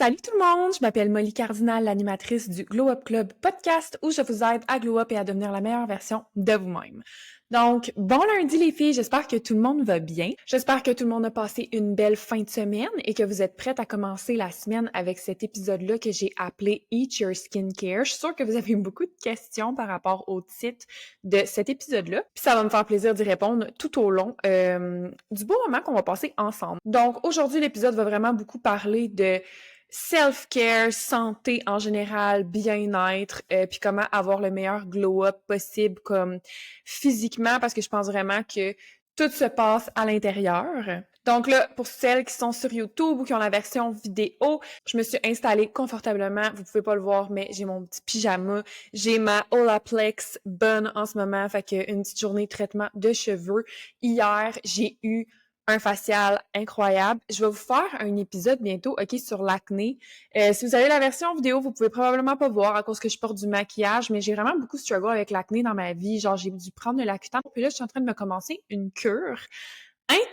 Salut tout le monde, je m'appelle Molly Cardinal, l'animatrice du Glow Up Club podcast où je vous aide à glow up et à devenir la meilleure version de vous-même. Donc, bon lundi les filles, j'espère que tout le monde va bien. J'espère que tout le monde a passé une belle fin de semaine et que vous êtes prêtes à commencer la semaine avec cet épisode-là que j'ai appelé Eat Your Skincare. Je suis sûre que vous avez beaucoup de questions par rapport au titre de cet épisode-là. Puis ça va me faire plaisir d'y répondre tout au long du beau moment qu'on va passer ensemble. Donc, aujourd'hui, l'épisode va vraiment beaucoup parler de self-care, santé en général, bien-être, puis comment avoir le meilleur glow-up possible comme physiquement, parce que je pense vraiment que tout se passe à l'intérieur. Donc là, pour celles qui sont sur YouTube ou qui ont la version vidéo, je me suis installée confortablement. Vous pouvez pas le voir, mais j'ai mon petit pyjama. J'ai ma Olaplex Bun en ce moment, fait que une petite journée de traitement de cheveux. Hier, j'ai eu un facial incroyable. Je vais vous faire un épisode bientôt, OK, sur l'acné. Si vous avez la version vidéo, vous pouvez probablement pas voir à cause que je porte du maquillage, mais j'ai vraiment beaucoup struggle avec l'acné dans ma vie. Genre, j'ai dû prendre de l'Accutane. Puis là, je suis en train de me commencer une cure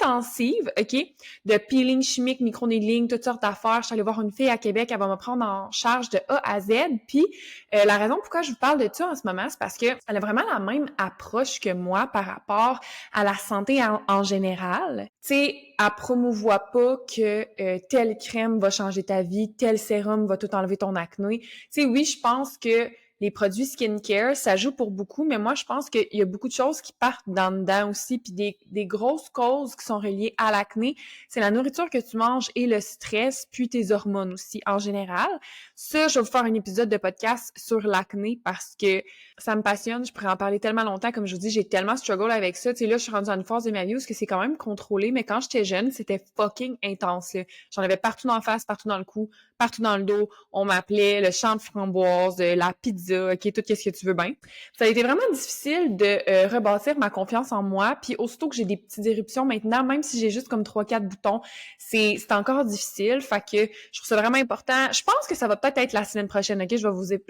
intensive, OK, de peeling chimique, micro-needling, toutes sortes d'affaires. Je suis allée voir une fille à Québec, elle va me prendre en charge de A à Z. Puis la raison pourquoi je vous parle de ça en ce moment, c'est parce que elle a vraiment la même approche que moi par rapport à la santé en général. Tu sais, elle promouvoit pas que telle crème va changer ta vie, tel sérum va tout enlever ton acné. Tu sais, oui, je pense que les produits skincare, ça joue pour beaucoup, mais moi, je pense qu'il y a beaucoup de choses qui partent dans dedans aussi, puis des grosses causes qui sont reliées à l'acné, c'est la nourriture que tu manges et le stress, puis tes hormones aussi, en général. Ça, je vais vous faire un épisode de podcast sur l'acné parce que ça me passionne, je pourrais en parler tellement longtemps, comme je vous dis, j'ai tellement struggle avec ça, tu sais, là, je suis rendue dans une phase de ma vie où c'est quand même contrôlé, mais quand j'étais jeune, c'était fucking intense, là. J'en avais partout dans la face, partout dans le cou, partout dans le dos, on m'appelait le champ de framboise, la pizza, OK, tout ce que tu veux bien. Ça a été vraiment difficile de rebâtir ma confiance en moi, puis aussitôt que j'ai des petites éruptions maintenant, même si j'ai juste comme 3-4 boutons, c'est encore difficile, fait que je trouve ça vraiment important. Je pense que ça va peut-être être la semaine prochaine, OK, je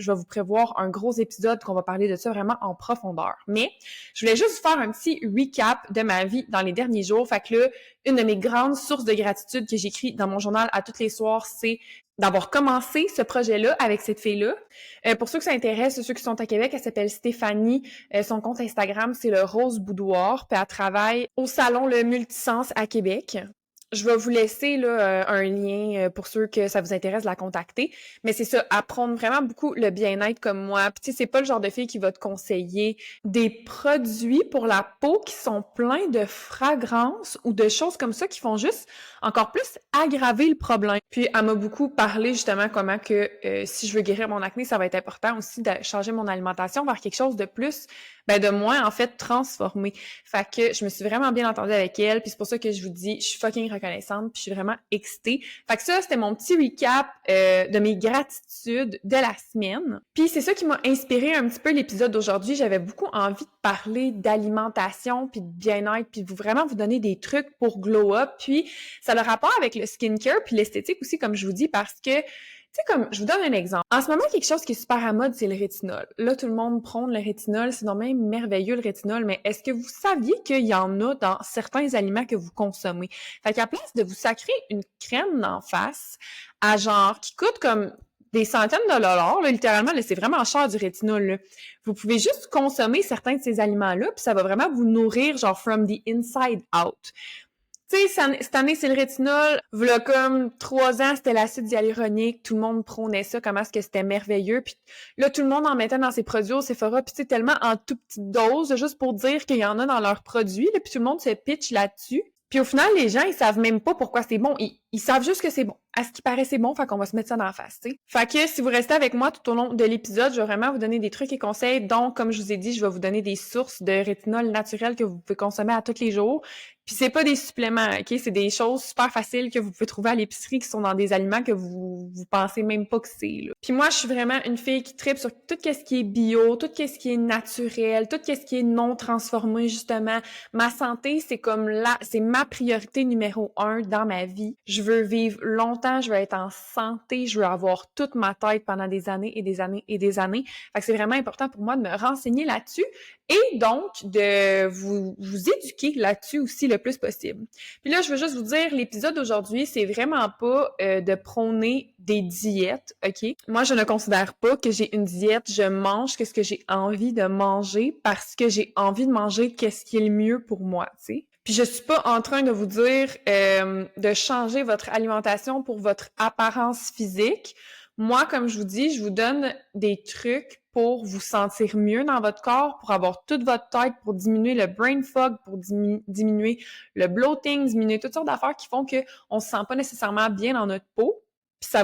vais vous prévoir un gros épisode qu'on va parler de ça vraiment en profondeur. Mais je voulais juste vous faire un petit recap de ma vie dans les derniers jours, fait que là, une de mes grandes sources de gratitude que j'écris dans mon journal à tous les soirs, c'est d'avoir commencé ce projet-là avec cette fille-là. Pour ceux que ça intéresse, ceux qui sont à Québec, elle s'appelle Stéphanie. Son compte Instagram, c'est le Rose Boudoir. Puis elle travaille au salon Le Multisens à Québec. Je vais vous laisser là, un lien pour ceux que ça vous intéresse de la contacter. Mais c'est ça, apprendre vraiment beaucoup le bien-être comme moi. Puis tu sais, c'est pas le genre de fille qui va te conseiller des produits pour la peau qui sont pleins de fragrances ou de choses comme ça qui font juste encore plus aggraver le problème. Puis elle m'a beaucoup parlé justement comment que si je veux guérir mon acné, ça va être important aussi de changer mon alimentation vers quelque chose de plus, de moins en fait transformé. Fait que je me suis vraiment bien entendue avec elle, puis c'est pour ça que je vous dis, je suis fucking reconnaissante, puis je suis vraiment excitée. Fait que ça, c'était mon petit recap de mes gratitudes de la semaine. Puis c'est ça qui m'a inspiré un petit peu l'épisode d'aujourd'hui. J'avais beaucoup envie de parler d'alimentation, puis de bien-être, puis vraiment vous donner des trucs pour glow up, puis ça a le rapport avec le skincare puis l'esthétique aussi, comme je vous dis, parce que, tu sais, comme, je vous donne un exemple. En ce moment, quelque chose qui est super à mode, c'est le rétinol. Là, tout le monde prône le rétinol. C'est normalement merveilleux, le rétinol, mais est-ce que vous saviez qu'il y en a dans certains aliments que vous consommez? Fait qu'à place de vous sacrer une crème d'en face, à genre, qui coûte comme des centaines de dollars, là, littéralement, là, c'est vraiment cher du rétinol, là. Vous pouvez juste consommer certains de ces aliments-là, puis ça va vraiment vous nourrir, genre, from the inside out. Tu sais, cette année, c'est le rétinol. V'là comme 3 ans, c'était l'acide hyaluronique. Tout le monde prônait ça, comment est-ce que c'était merveilleux. Puis là, tout le monde en mettait dans ses produits au Sephora. Puis tu sais, tellement en toute petite dose, juste pour dire qu'il y en a dans leurs produits. Là, puis tout le monde se pitch là-dessus. Puis au final, les gens, ils savent même pas pourquoi c'est bon. Ils savent juste que c'est bon. À ce qui paraît, c'est bon, fait qu'on va se mettre ça dans la face, tu sais. Fait que si vous restez avec moi tout au long de l'épisode, je vais vraiment vous donner des trucs et conseils. Donc, comme je vous ai dit, je vais vous donner des sources de rétinol naturel que vous pouvez consommer à tous les jours. Puis c'est pas des suppléments, OK? C'est des choses super faciles que vous pouvez trouver à l'épicerie qui sont dans des aliments que vous pensez même pas que c'est, là. Puis moi, je suis vraiment une fille qui tripe sur tout ce qui est bio, tout ce qui est naturel, tout ce qui est non transformé, justement. Ma santé, c'est comme c'est ma priorité numéro 1 dans ma vie. Je je veux vivre longtemps, je veux être en santé, je veux avoir toute ma tête pendant des années et des années et des années. Fait que c'est vraiment important pour moi de me renseigner là-dessus et donc de vous éduquer là-dessus aussi le plus possible. Puis là, je veux juste vous dire, l'épisode d'aujourd'hui, c'est vraiment pas de prôner des diètes, OK? Moi, je ne considère pas que j'ai une diète. Je mange qu'est-ce que j'ai envie de manger parce que j'ai envie de manger qu'est-ce qui est le mieux pour moi, tu sais? Puis je suis pas en train de vous dire de changer votre alimentation pour votre apparence physique. Moi, comme je vous dis, je vous donne des trucs pour vous sentir mieux dans votre corps, pour avoir toute votre tête, pour diminuer le brain fog, pour diminuer le bloating, diminuer toutes sortes d'affaires qui font qu'on se sent pas nécessairement bien dans notre peau. Puis ça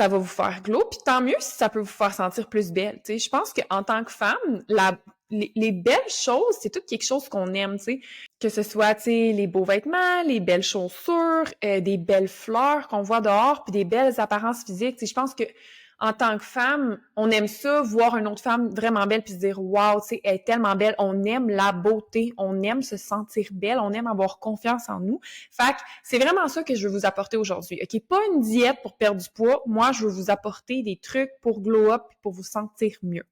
va vous faire glow, puis tant mieux si ça peut vous faire sentir plus belle. Tu sais, je pense qu'en tant que femme, les belles choses, c'est tout quelque chose qu'on aime, tu sais. Que ce soit, tu sais, les beaux vêtements, les belles chaussures, des belles fleurs qu'on voit dehors, puis des belles apparences physiques. Tu sais, je pense que en tant que femme, on aime ça, voir une autre femme vraiment belle puis se dire waouh, tu sais, elle est tellement belle. On aime la beauté, on aime se sentir belle, on aime avoir confiance en nous. Fait que c'est vraiment ça que je veux vous apporter aujourd'hui. OK, pas une diète pour perdre du poids. Moi, je veux vous apporter des trucs pour glow up et pour vous sentir mieux.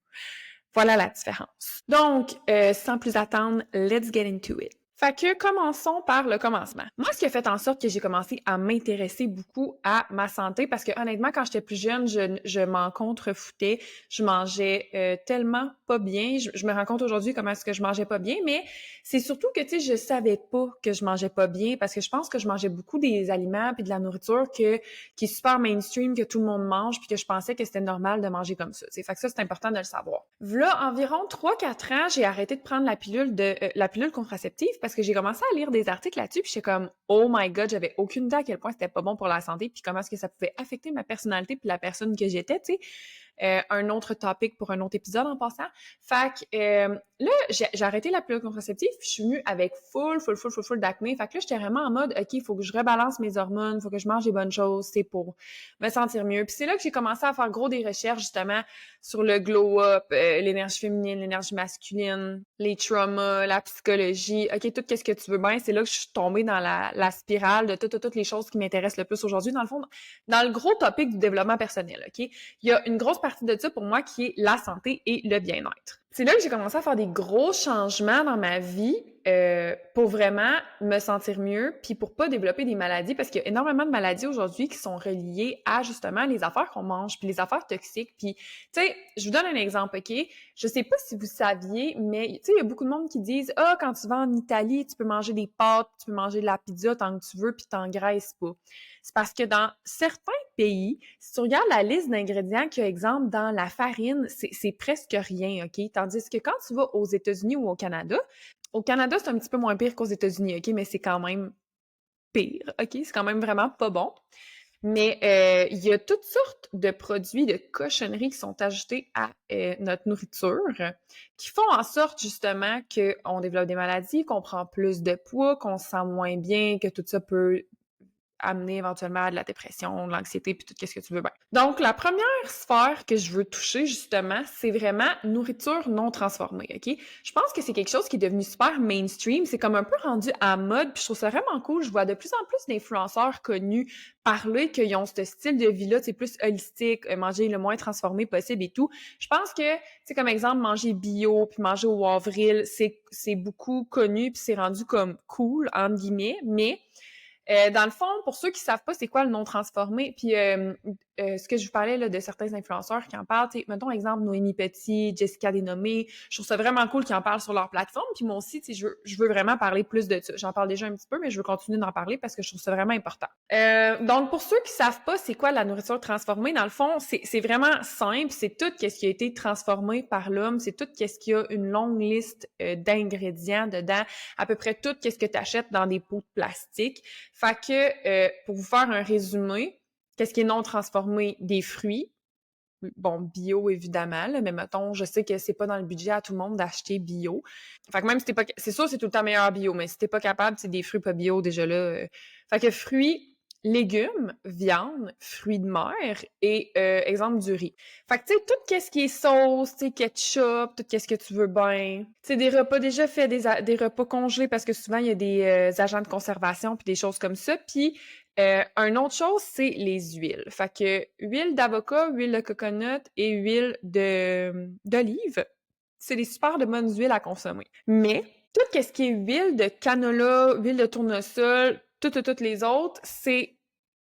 Voilà la différence. Donc, sans plus attendre, let's get into it. Fait que commençons par le commencement. Moi, ce qui a fait en sorte que j'ai commencé à m'intéresser beaucoup à ma santé, parce que honnêtement, quand j'étais plus jeune, je m'en contrefoutais. Je mangeais tellement pas bien. Je me rends compte aujourd'hui comment est-ce que je mangeais pas bien, mais c'est surtout que, tu sais, je savais pas que je mangeais pas bien, parce que je pense que je mangeais beaucoup des aliments puis de la nourriture qui est super mainstream, que tout le monde mange, puis que je pensais que c'était normal de manger comme ça. T'sais. Fait que ça, c'est important de le savoir. Là, environ 3-4 ans, j'ai arrêté de prendre la pilule contraceptive parce que j'ai commencé à lire des articles là-dessus, puis j'étais comme oh my god, j'avais aucune idée à quel point c'était pas bon pour la santé, puis comment est-ce que ça pouvait affecter ma personnalité puis la personne que j'étais, tu sais. Un autre topic pour un autre épisode en passant. Fait que là, j'ai arrêté la pilule contraceptive, puis je suis venue avec full d'acné. Fait que là, j'étais vraiment en mode, OK, il faut que je rebalance mes hormones, il faut que je mange des bonnes choses, c'est pour me sentir mieux. Puis c'est là que j'ai commencé à faire gros des recherches, justement, sur le glow-up, l'énergie féminine, l'énergie masculine, les traumas, la psychologie. OK, tout qu'est-ce que tu veux bien. C'est là que je suis tombée dans la spirale de toutes les choses qui m'intéressent le plus aujourd'hui. Dans le fond, dans le gros topic du développement personnel, OK? Il y a une grosse partie de ça pour moi qui est la santé et le bien-être. C'est là que j'ai commencé à faire des gros changements dans ma vie pour vraiment me sentir mieux puis pour pas développer des maladies parce qu'il y a énormément de maladies aujourd'hui qui sont reliées à justement les affaires qu'on mange puis les affaires toxiques. Puis, tu sais, je vous donne un exemple, OK? Je sais pas si vous saviez, mais tu sais, il y a beaucoup de monde qui disent « Ah, quand tu vas en Italie, tu peux manger des pâtes, tu peux manger de la pizza tant que tu veux puis t'engraisses pas. » C'est parce que dans certains pays, si tu regardes la liste d'ingrédients qu'il y a, exemple, dans la farine, c'est presque rien, OK? Tandis que quand tu vas aux États-Unis ou au Canada, c'est un petit peu moins pire qu'aux États-Unis, OK? Mais c'est quand même pire, OK? C'est quand même vraiment pas bon. Mais il y a toutes sortes de produits, de cochonneries qui sont ajoutés à notre nourriture qui font en sorte, justement, qu'on développe des maladies, qu'on prend plus de poids, qu'on se sent moins bien, que tout ça peut amener éventuellement à de la dépression, de l'anxiété, puis tout ce que tu veux bien. Donc, la première sphère que je veux toucher, justement, c'est vraiment nourriture non transformée, OK? Je pense que c'est quelque chose qui est devenu super mainstream, c'est comme un peu rendu à mode, puis je trouve ça vraiment cool. Je vois de plus en plus d'influenceurs connus parler qu'ils ont ce style de vie-là, c'est plus holistique, manger le moins transformé possible et tout. Je pense que, c'est comme exemple, manger bio, puis manger au avril, c'est beaucoup connu, puis c'est rendu comme cool, entre guillemets, mais dans le fond, pour ceux qui savent pas c'est quoi le non transformé, puis ce que je vous parlais là, de certains influenceurs qui en parlent, mettons exemple Noémie Petit, Jessica Dénommé, je trouve ça vraiment cool qu'ils en parlent sur leur plateforme, puis moi aussi, je veux vraiment parler plus de ça. J'en parle déjà un petit peu, mais je veux continuer d'en parler parce que je trouve ça vraiment important. Donc, pour ceux qui savent pas c'est quoi la nourriture transformée, dans le fond, c'est vraiment simple, c'est tout ce qui a été transformé par l'homme, c'est tout ce qui a une longue liste d'ingrédients dedans, à peu près tout ce que tu achètes dans des pots de plastique. Fait que, pour vous faire un résumé, qu'est-ce qui est non transformé? Des fruits. Bon, bio, évidemment, là, mais mettons, je sais que c'est pas dans le budget à tout le monde d'acheter bio. Fait que même si t'es pas... C'est sûr, c'est tout le temps meilleur bio, mais si t'es pas capable, c'est des fruits pas bio, déjà là... Fait que fruits, légumes, viande, fruits de mer et exemple du riz. Fait que tu sais, tout ce qui est sauce, tu sais, ketchup, tout ce que tu veux bien. Tu sais, des repas déjà faits, des repas congelés parce que souvent il y a des agents de conservation puis des choses comme ça. Puis une autre chose, c'est les huiles. Fait que huile d'avocat, huile de coconut et huile d'olive, c'est des super de bonnes huiles à consommer. Mais tout ce qui est huile de canola, huile de tournesol, toutes les autres, c'est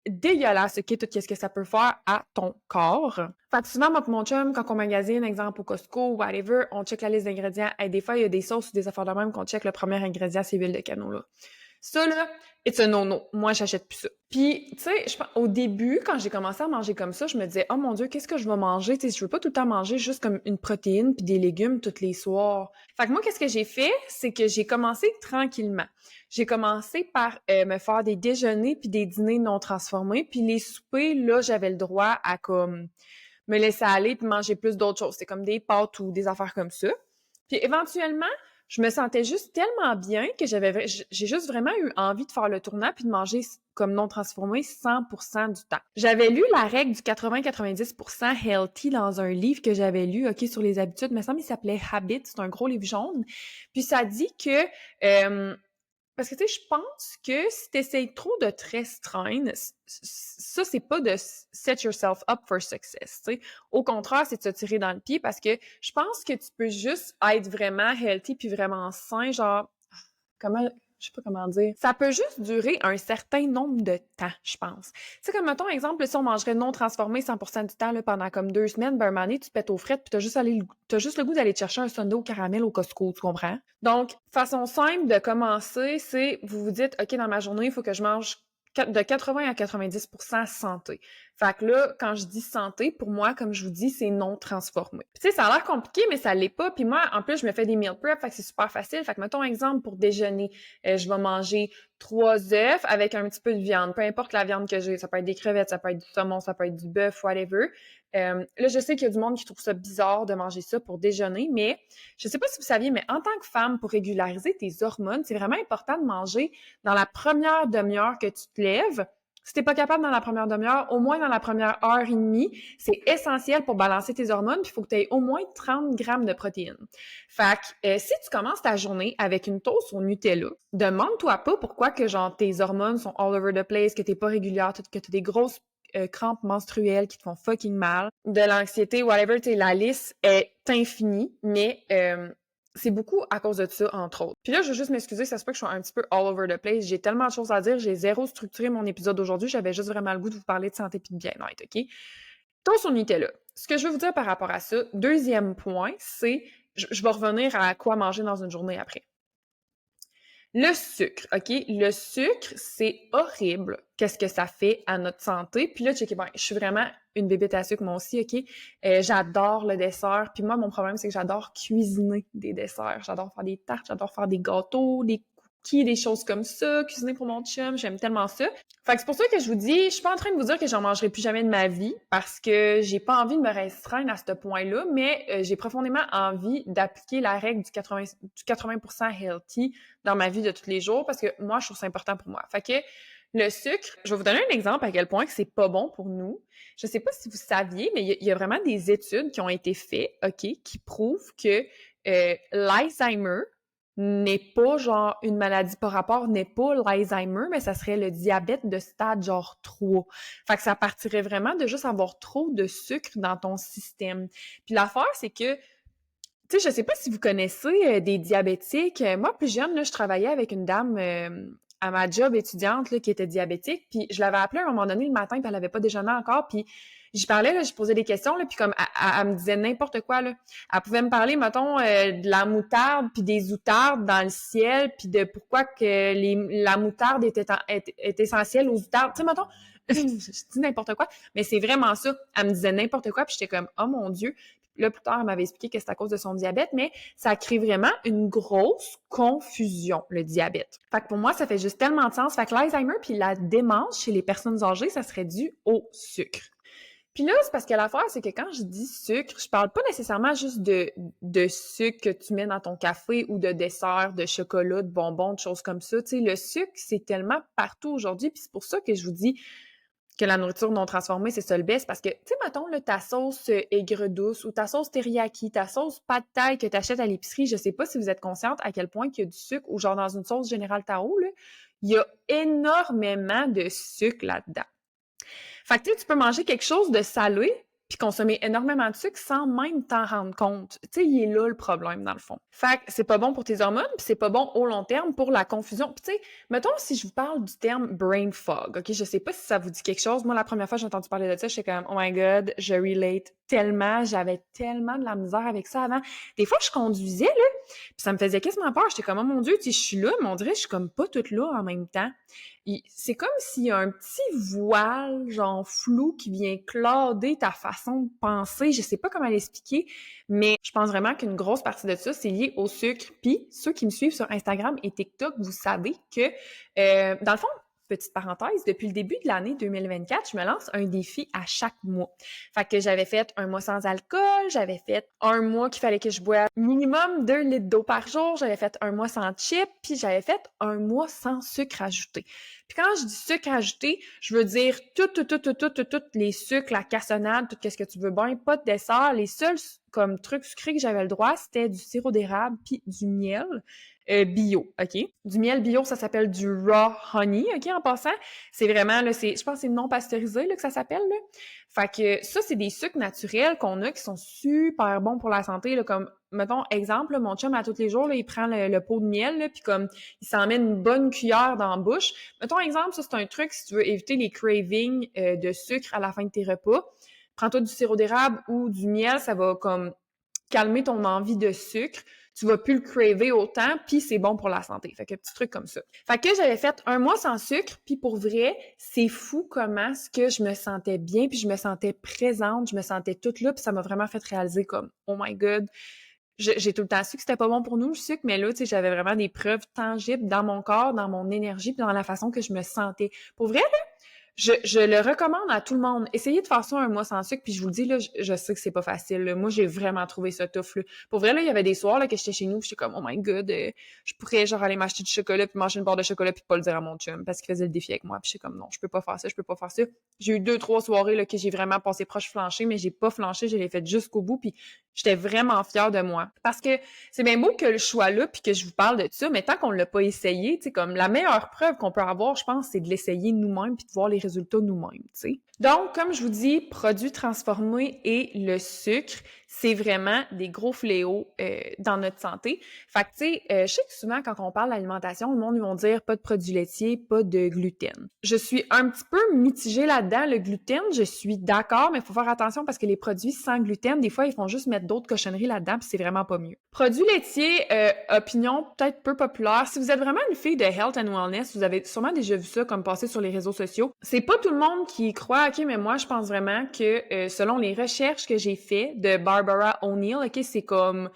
dégueulasse, OK, tout ce que ça peut faire à ton corps. Fait que souvent, moi et mon chum, quand on magasine, exemple au Costco, whatever, on check la liste d'ingrédients. Et des fois, il y a des sauces ou des affaires de même qu'on check le premier ingrédient, c'est l'huile de canola. Ça, là, it's a no-no. Moi, j'achète plus ça. Puis, tu sais, au début, quand j'ai commencé à manger comme ça, je me disais, oh mon Dieu, qu'est-ce que je vais manger? Tu sais, je veux pas tout le temps manger juste comme une protéine puis des légumes tous les soirs. Fait que moi, qu'est-ce que j'ai fait? C'est que j'ai commencé tranquillement. J'ai commencé par me faire des déjeuners puis des dîners non transformés. Puis les soupers, là, j'avais le droit à comme me laisser aller puis manger plus d'autres choses. C'est comme des pâtes ou des affaires comme ça. Puis éventuellement, je me sentais juste tellement bien que j'ai juste vraiment eu envie de faire le tournant puis de manger comme non transformé 100% du temps. J'avais lu la règle du 80-90% healthy dans un livre que j'avais lu, OK, sur les habitudes. Il me semble qu'il s'appelait Habits. C'est un gros livre jaune. Puis ça dit que parce que, tu sais, je pense que si t'essayes trop de te restreindre, ça, c'est pas de set yourself up for success, tu sais. Au contraire, c'est de se tirer dans le pied parce que je pense que tu peux juste être vraiment healthy puis vraiment sain, genre, comment, je sais pas comment dire. Ça peut juste durer un certain nombre de temps, je pense. Tu sais, comme, mettons, exemple, si on mangerait non transformé 100% du temps, là, pendant comme 2 semaines, ben, un moment donné, tu te pètes aux frettes puis t'as juste le goût d'aller te chercher un sundae au caramel au Costco, tu comprends? Donc, façon simple de commencer, c'est, vous vous dites, OK, dans ma journée, il faut que je mange de 80 à 90% santé. Fait que là, quand je dis santé, pour moi, comme je vous dis, c'est non transformé. Tu sais, ça a l'air compliqué, mais ça l'est pas. Puis moi, en plus, je me fais des meal prep, fait que c'est super facile. Fait que mettons exemple pour déjeuner, je vais manger 3 œufs avec un petit peu de viande, peu importe la viande que j'ai. Ça peut être des crevettes, ça peut être du saumon, ça peut être du bœuf, whatever. Là, je sais qu'il y a du monde qui trouve ça bizarre de manger ça pour déjeuner, mais je sais pas si vous saviez, mais en tant que femme, pour régulariser tes hormones, c'est vraiment important de manger dans la première demi-heure que tu te lèves. Si t'es pas capable dans la première demi-heure, au moins dans la première heure et demie, c'est essentiel pour balancer tes hormones, puis il faut que tu aies au moins 30 grammes de protéines. Fait que si tu commences ta journée avec une toast au Nutella, demande-toi pas pourquoi que genre tes hormones sont all over the place, que t'es pas régulière, que t'as des grosses crampes menstruelles qui te font fucking mal, de l'anxiété, whatever, tu sais, la liste est infinie, mais c'est beaucoup à cause de ça, entre autres. Puis là, je veux juste m'excuser, ça se peut que je sois un petit peu all over the place. J'ai tellement de choses à dire, j'ai zéro structuré mon épisode d'aujourd'hui. J'avais juste vraiment le goût de vous parler de santé et de bien-être, OK? Toast au Nutella. Ce que je veux vous dire par rapport à ça, deuxième point, c'est, je vais revenir à quoi manger dans une journée après. Le sucre, OK? Le sucre, c'est horrible. Qu'est-ce que ça fait à notre santé? Puis là, checkez, je suis vraiment une bébête à sucre, moi aussi, OK? J'adore le dessert. Puis moi, mon problème, c'est que j'adore cuisiner des desserts. J'adore faire des tartes, j'adore faire des gâteaux, des cookies, des choses comme ça, cuisiner pour mon chum, j'aime tellement ça. Fait que c'est pour ça que je vous dis, je suis pas en train de vous dire que j'en mangerai plus jamais de ma vie parce que j'ai pas envie de me restreindre à ce point-là, mais j'ai profondément envie d'appliquer la règle du 80% healthy dans ma vie de tous les jours parce que moi, je trouve ça important pour moi. Fait que le sucre, je vais vous donner un exemple à quel point que c'est pas bon pour nous. Je sais pas si vous saviez, mais il y a vraiment des études qui ont été faites, OK, qui prouvent que l'Alzheimer n'est pas genre une maladie par rapport, n'est pas l'Alzheimer, mais ça serait le diabète de stade genre 3. Fait que ça partirait vraiment de juste avoir trop de sucre dans ton système. Puis l'affaire, c'est que tu sais, je sais pas si vous connaissez des diabétiques. Moi, plus jeune, là, je travaillais avec une dame à ma job étudiante là, qui était diabétique. Puis je l'avais appelée à un moment donné le matin, puis elle avait pas déjeuné encore. Puis j'y parlais, là, je posais des questions, là, puis comme elle me disait n'importe quoi. Là. Elle pouvait me parler, mettons, de la moutarde, puis des outardes dans le ciel, puis de pourquoi que la moutarde est essentielle aux outardes. Tu sais, mettons, je dis n'importe quoi, mais c'est vraiment ça. Elle me disait n'importe quoi, puis j'étais comme, oh mon Dieu. Là, plus tard, elle m'avait expliqué que c'est à cause de son diabète, mais ça crée vraiment une grosse confusion, le diabète. Fait que pour moi, ça fait juste tellement de sens. Fait que l'Alzheimer puis la démence chez les personnes âgées, ça serait dû au sucre. Puis là, c'est parce que l'affaire, c'est que quand je dis sucre, je parle pas nécessairement juste de sucre que tu mets dans ton café ou de dessert, de chocolat, de bonbons, de choses comme ça. Tu sais, le sucre, c'est tellement partout aujourd'hui, puis c'est pour ça que je vous dis que la nourriture non transformée, c'est ça le best, parce que, tu sais, mettons, là, ta sauce aigre douce ou ta sauce teriyaki, ta sauce pad thai que tu achètes à l'épicerie, je sais pas si vous êtes consciente à quel point qu'il y a du sucre, ou genre dans une sauce Générale Tao, là, il y a énormément de sucre là-dedans. Fait que tu peux manger quelque chose de salé puis consommer énormément de sucre sans même t'en rendre compte. Tu sais, il est là le problème, dans le fond. Fait que c'est pas bon pour tes hormones, puis c'est pas bon au long terme pour la confusion. Puis tu sais, mettons si je vous parle du terme brain fog, OK? Je sais pas si ça vous dit quelque chose. Moi, la première fois que j'ai entendu parler de ça, j'étais comme « Oh my God, je relate tellement. » J'avais tellement de la misère avec ça avant. Des fois, je conduisais, là, puis ça me faisait quasiment peur. J'étais comme « Oh mon Dieu, tu sais, je suis là, mais on dirait que je suis comme pas toute là en même temps. » C'est comme s'il y a un petit voile, genre flou, qui vient cloder ta façon de penser. Je sais pas comment l'expliquer, mais je pense vraiment qu'une grosse partie de ça, c'est lié au sucre. Puis, ceux qui me suivent sur Instagram et TikTok, vous savez que, dans le fond, petite parenthèse, depuis le début de l'année 2024, je me lance un défi à chaque mois. Fait que j'avais fait un mois sans alcool, j'avais fait un mois qu'il fallait que je boive minimum 2 litres d'eau par jour, j'avais fait un mois sans chips, puis j'avais fait un mois sans sucre ajouté. Puis quand je dis sucre ajouté, je veux dire tout les sucres, la cassonade, tout ce que tu veux bien, pas de dessert. Les seuls comme trucs sucrés que j'avais le droit, c'était du sirop d'érable puis du miel bio, OK? Du miel bio, ça s'appelle du raw honey, OK, en passant. C'est vraiment, là, je pense que c'est non pasteurisé, là, que ça s'appelle, là. Fait que ça, c'est des sucres naturels qu'on a qui sont super bons pour la santé, là, comme, mettons, exemple, là, mon chum, à tous les jours, là, il prend le pot de miel, là, puis comme, il s'en met une bonne cuillère dans la bouche. Mettons, exemple, ça, c'est un truc, si tu veux éviter les cravings de sucre à la fin de tes repas. Prends-toi du sirop d'érable ou du miel, ça va, comme, calmer ton envie de sucre. Tu vas plus le craver autant, puis c'est bon pour la santé. Fait que petit truc comme ça. Fait que j'avais fait un mois sans sucre, puis pour vrai, c'est fou comment ce que je me sentais bien, puis je me sentais présente, je me sentais toute là, puis ça m'a vraiment fait réaliser comme « Oh my God ». J'ai tout le temps su que c'était pas bon pour nous, le sucre, mais là, tu sais, j'avais vraiment des preuves tangibles dans mon corps, dans mon énergie, puis dans la façon que je me sentais. Pour vrai, là, je le recommande à tout le monde. Essayez de faire ça un mois sans sucre, puis je vous le dis, là, je sais que c'est pas facile, là. Moi, j'ai vraiment trouvé ça tough, là. Pour vrai, là, il y avait des soirs, là, que j'étais chez nous, puis j'étais comme, oh my God, je pourrais, genre, aller m'acheter du chocolat, puis manger une barre de chocolat, puis pas le dire à mon chum, parce qu'il faisait le défi avec moi, puis j'étais comme, non, je peux pas faire ça, je peux pas faire ça. J'ai eu 2-3 soirées, là, que j'ai vraiment passé proche flancher, mais j'ai pas flanché, je l'ai fait jusqu'au bout, puis j'étais vraiment fière de moi. Parce que c'est bien beau que le choix là, puis que je vous parle de ça, mais tant qu'on l'a pas essayé, tu sais, comme la meilleure preuve qu'on peut avoir, je pense, c'est de l'essayer nous-mêmes puis de voir les résultats nous-mêmes, tu sais. Donc, comme je vous dis, produits transformés et le sucre, c'est vraiment des gros fléaux dans notre santé. Fait que, tu sais, je sais que souvent, quand on parle d'alimentation, le monde, ils vont dire pas de produits laitiers, pas de gluten. Je suis un petit peu mitigée là-dedans. Le gluten, je suis d'accord, mais il faut faire attention parce que les produits sans gluten, des fois, ils font juste mettre d'autres cochonneries là-dedans, puis c'est vraiment pas mieux. Produits laitiers, opinion peut-être peu populaire. Si vous êtes vraiment une fille de health and wellness, vous avez sûrement déjà vu ça comme passer sur les réseaux sociaux. C'est pas tout le monde qui croit, OK, mais moi, je pense vraiment que selon les recherches que j'ai fait de Barbara O'Neill, OK, c'est comme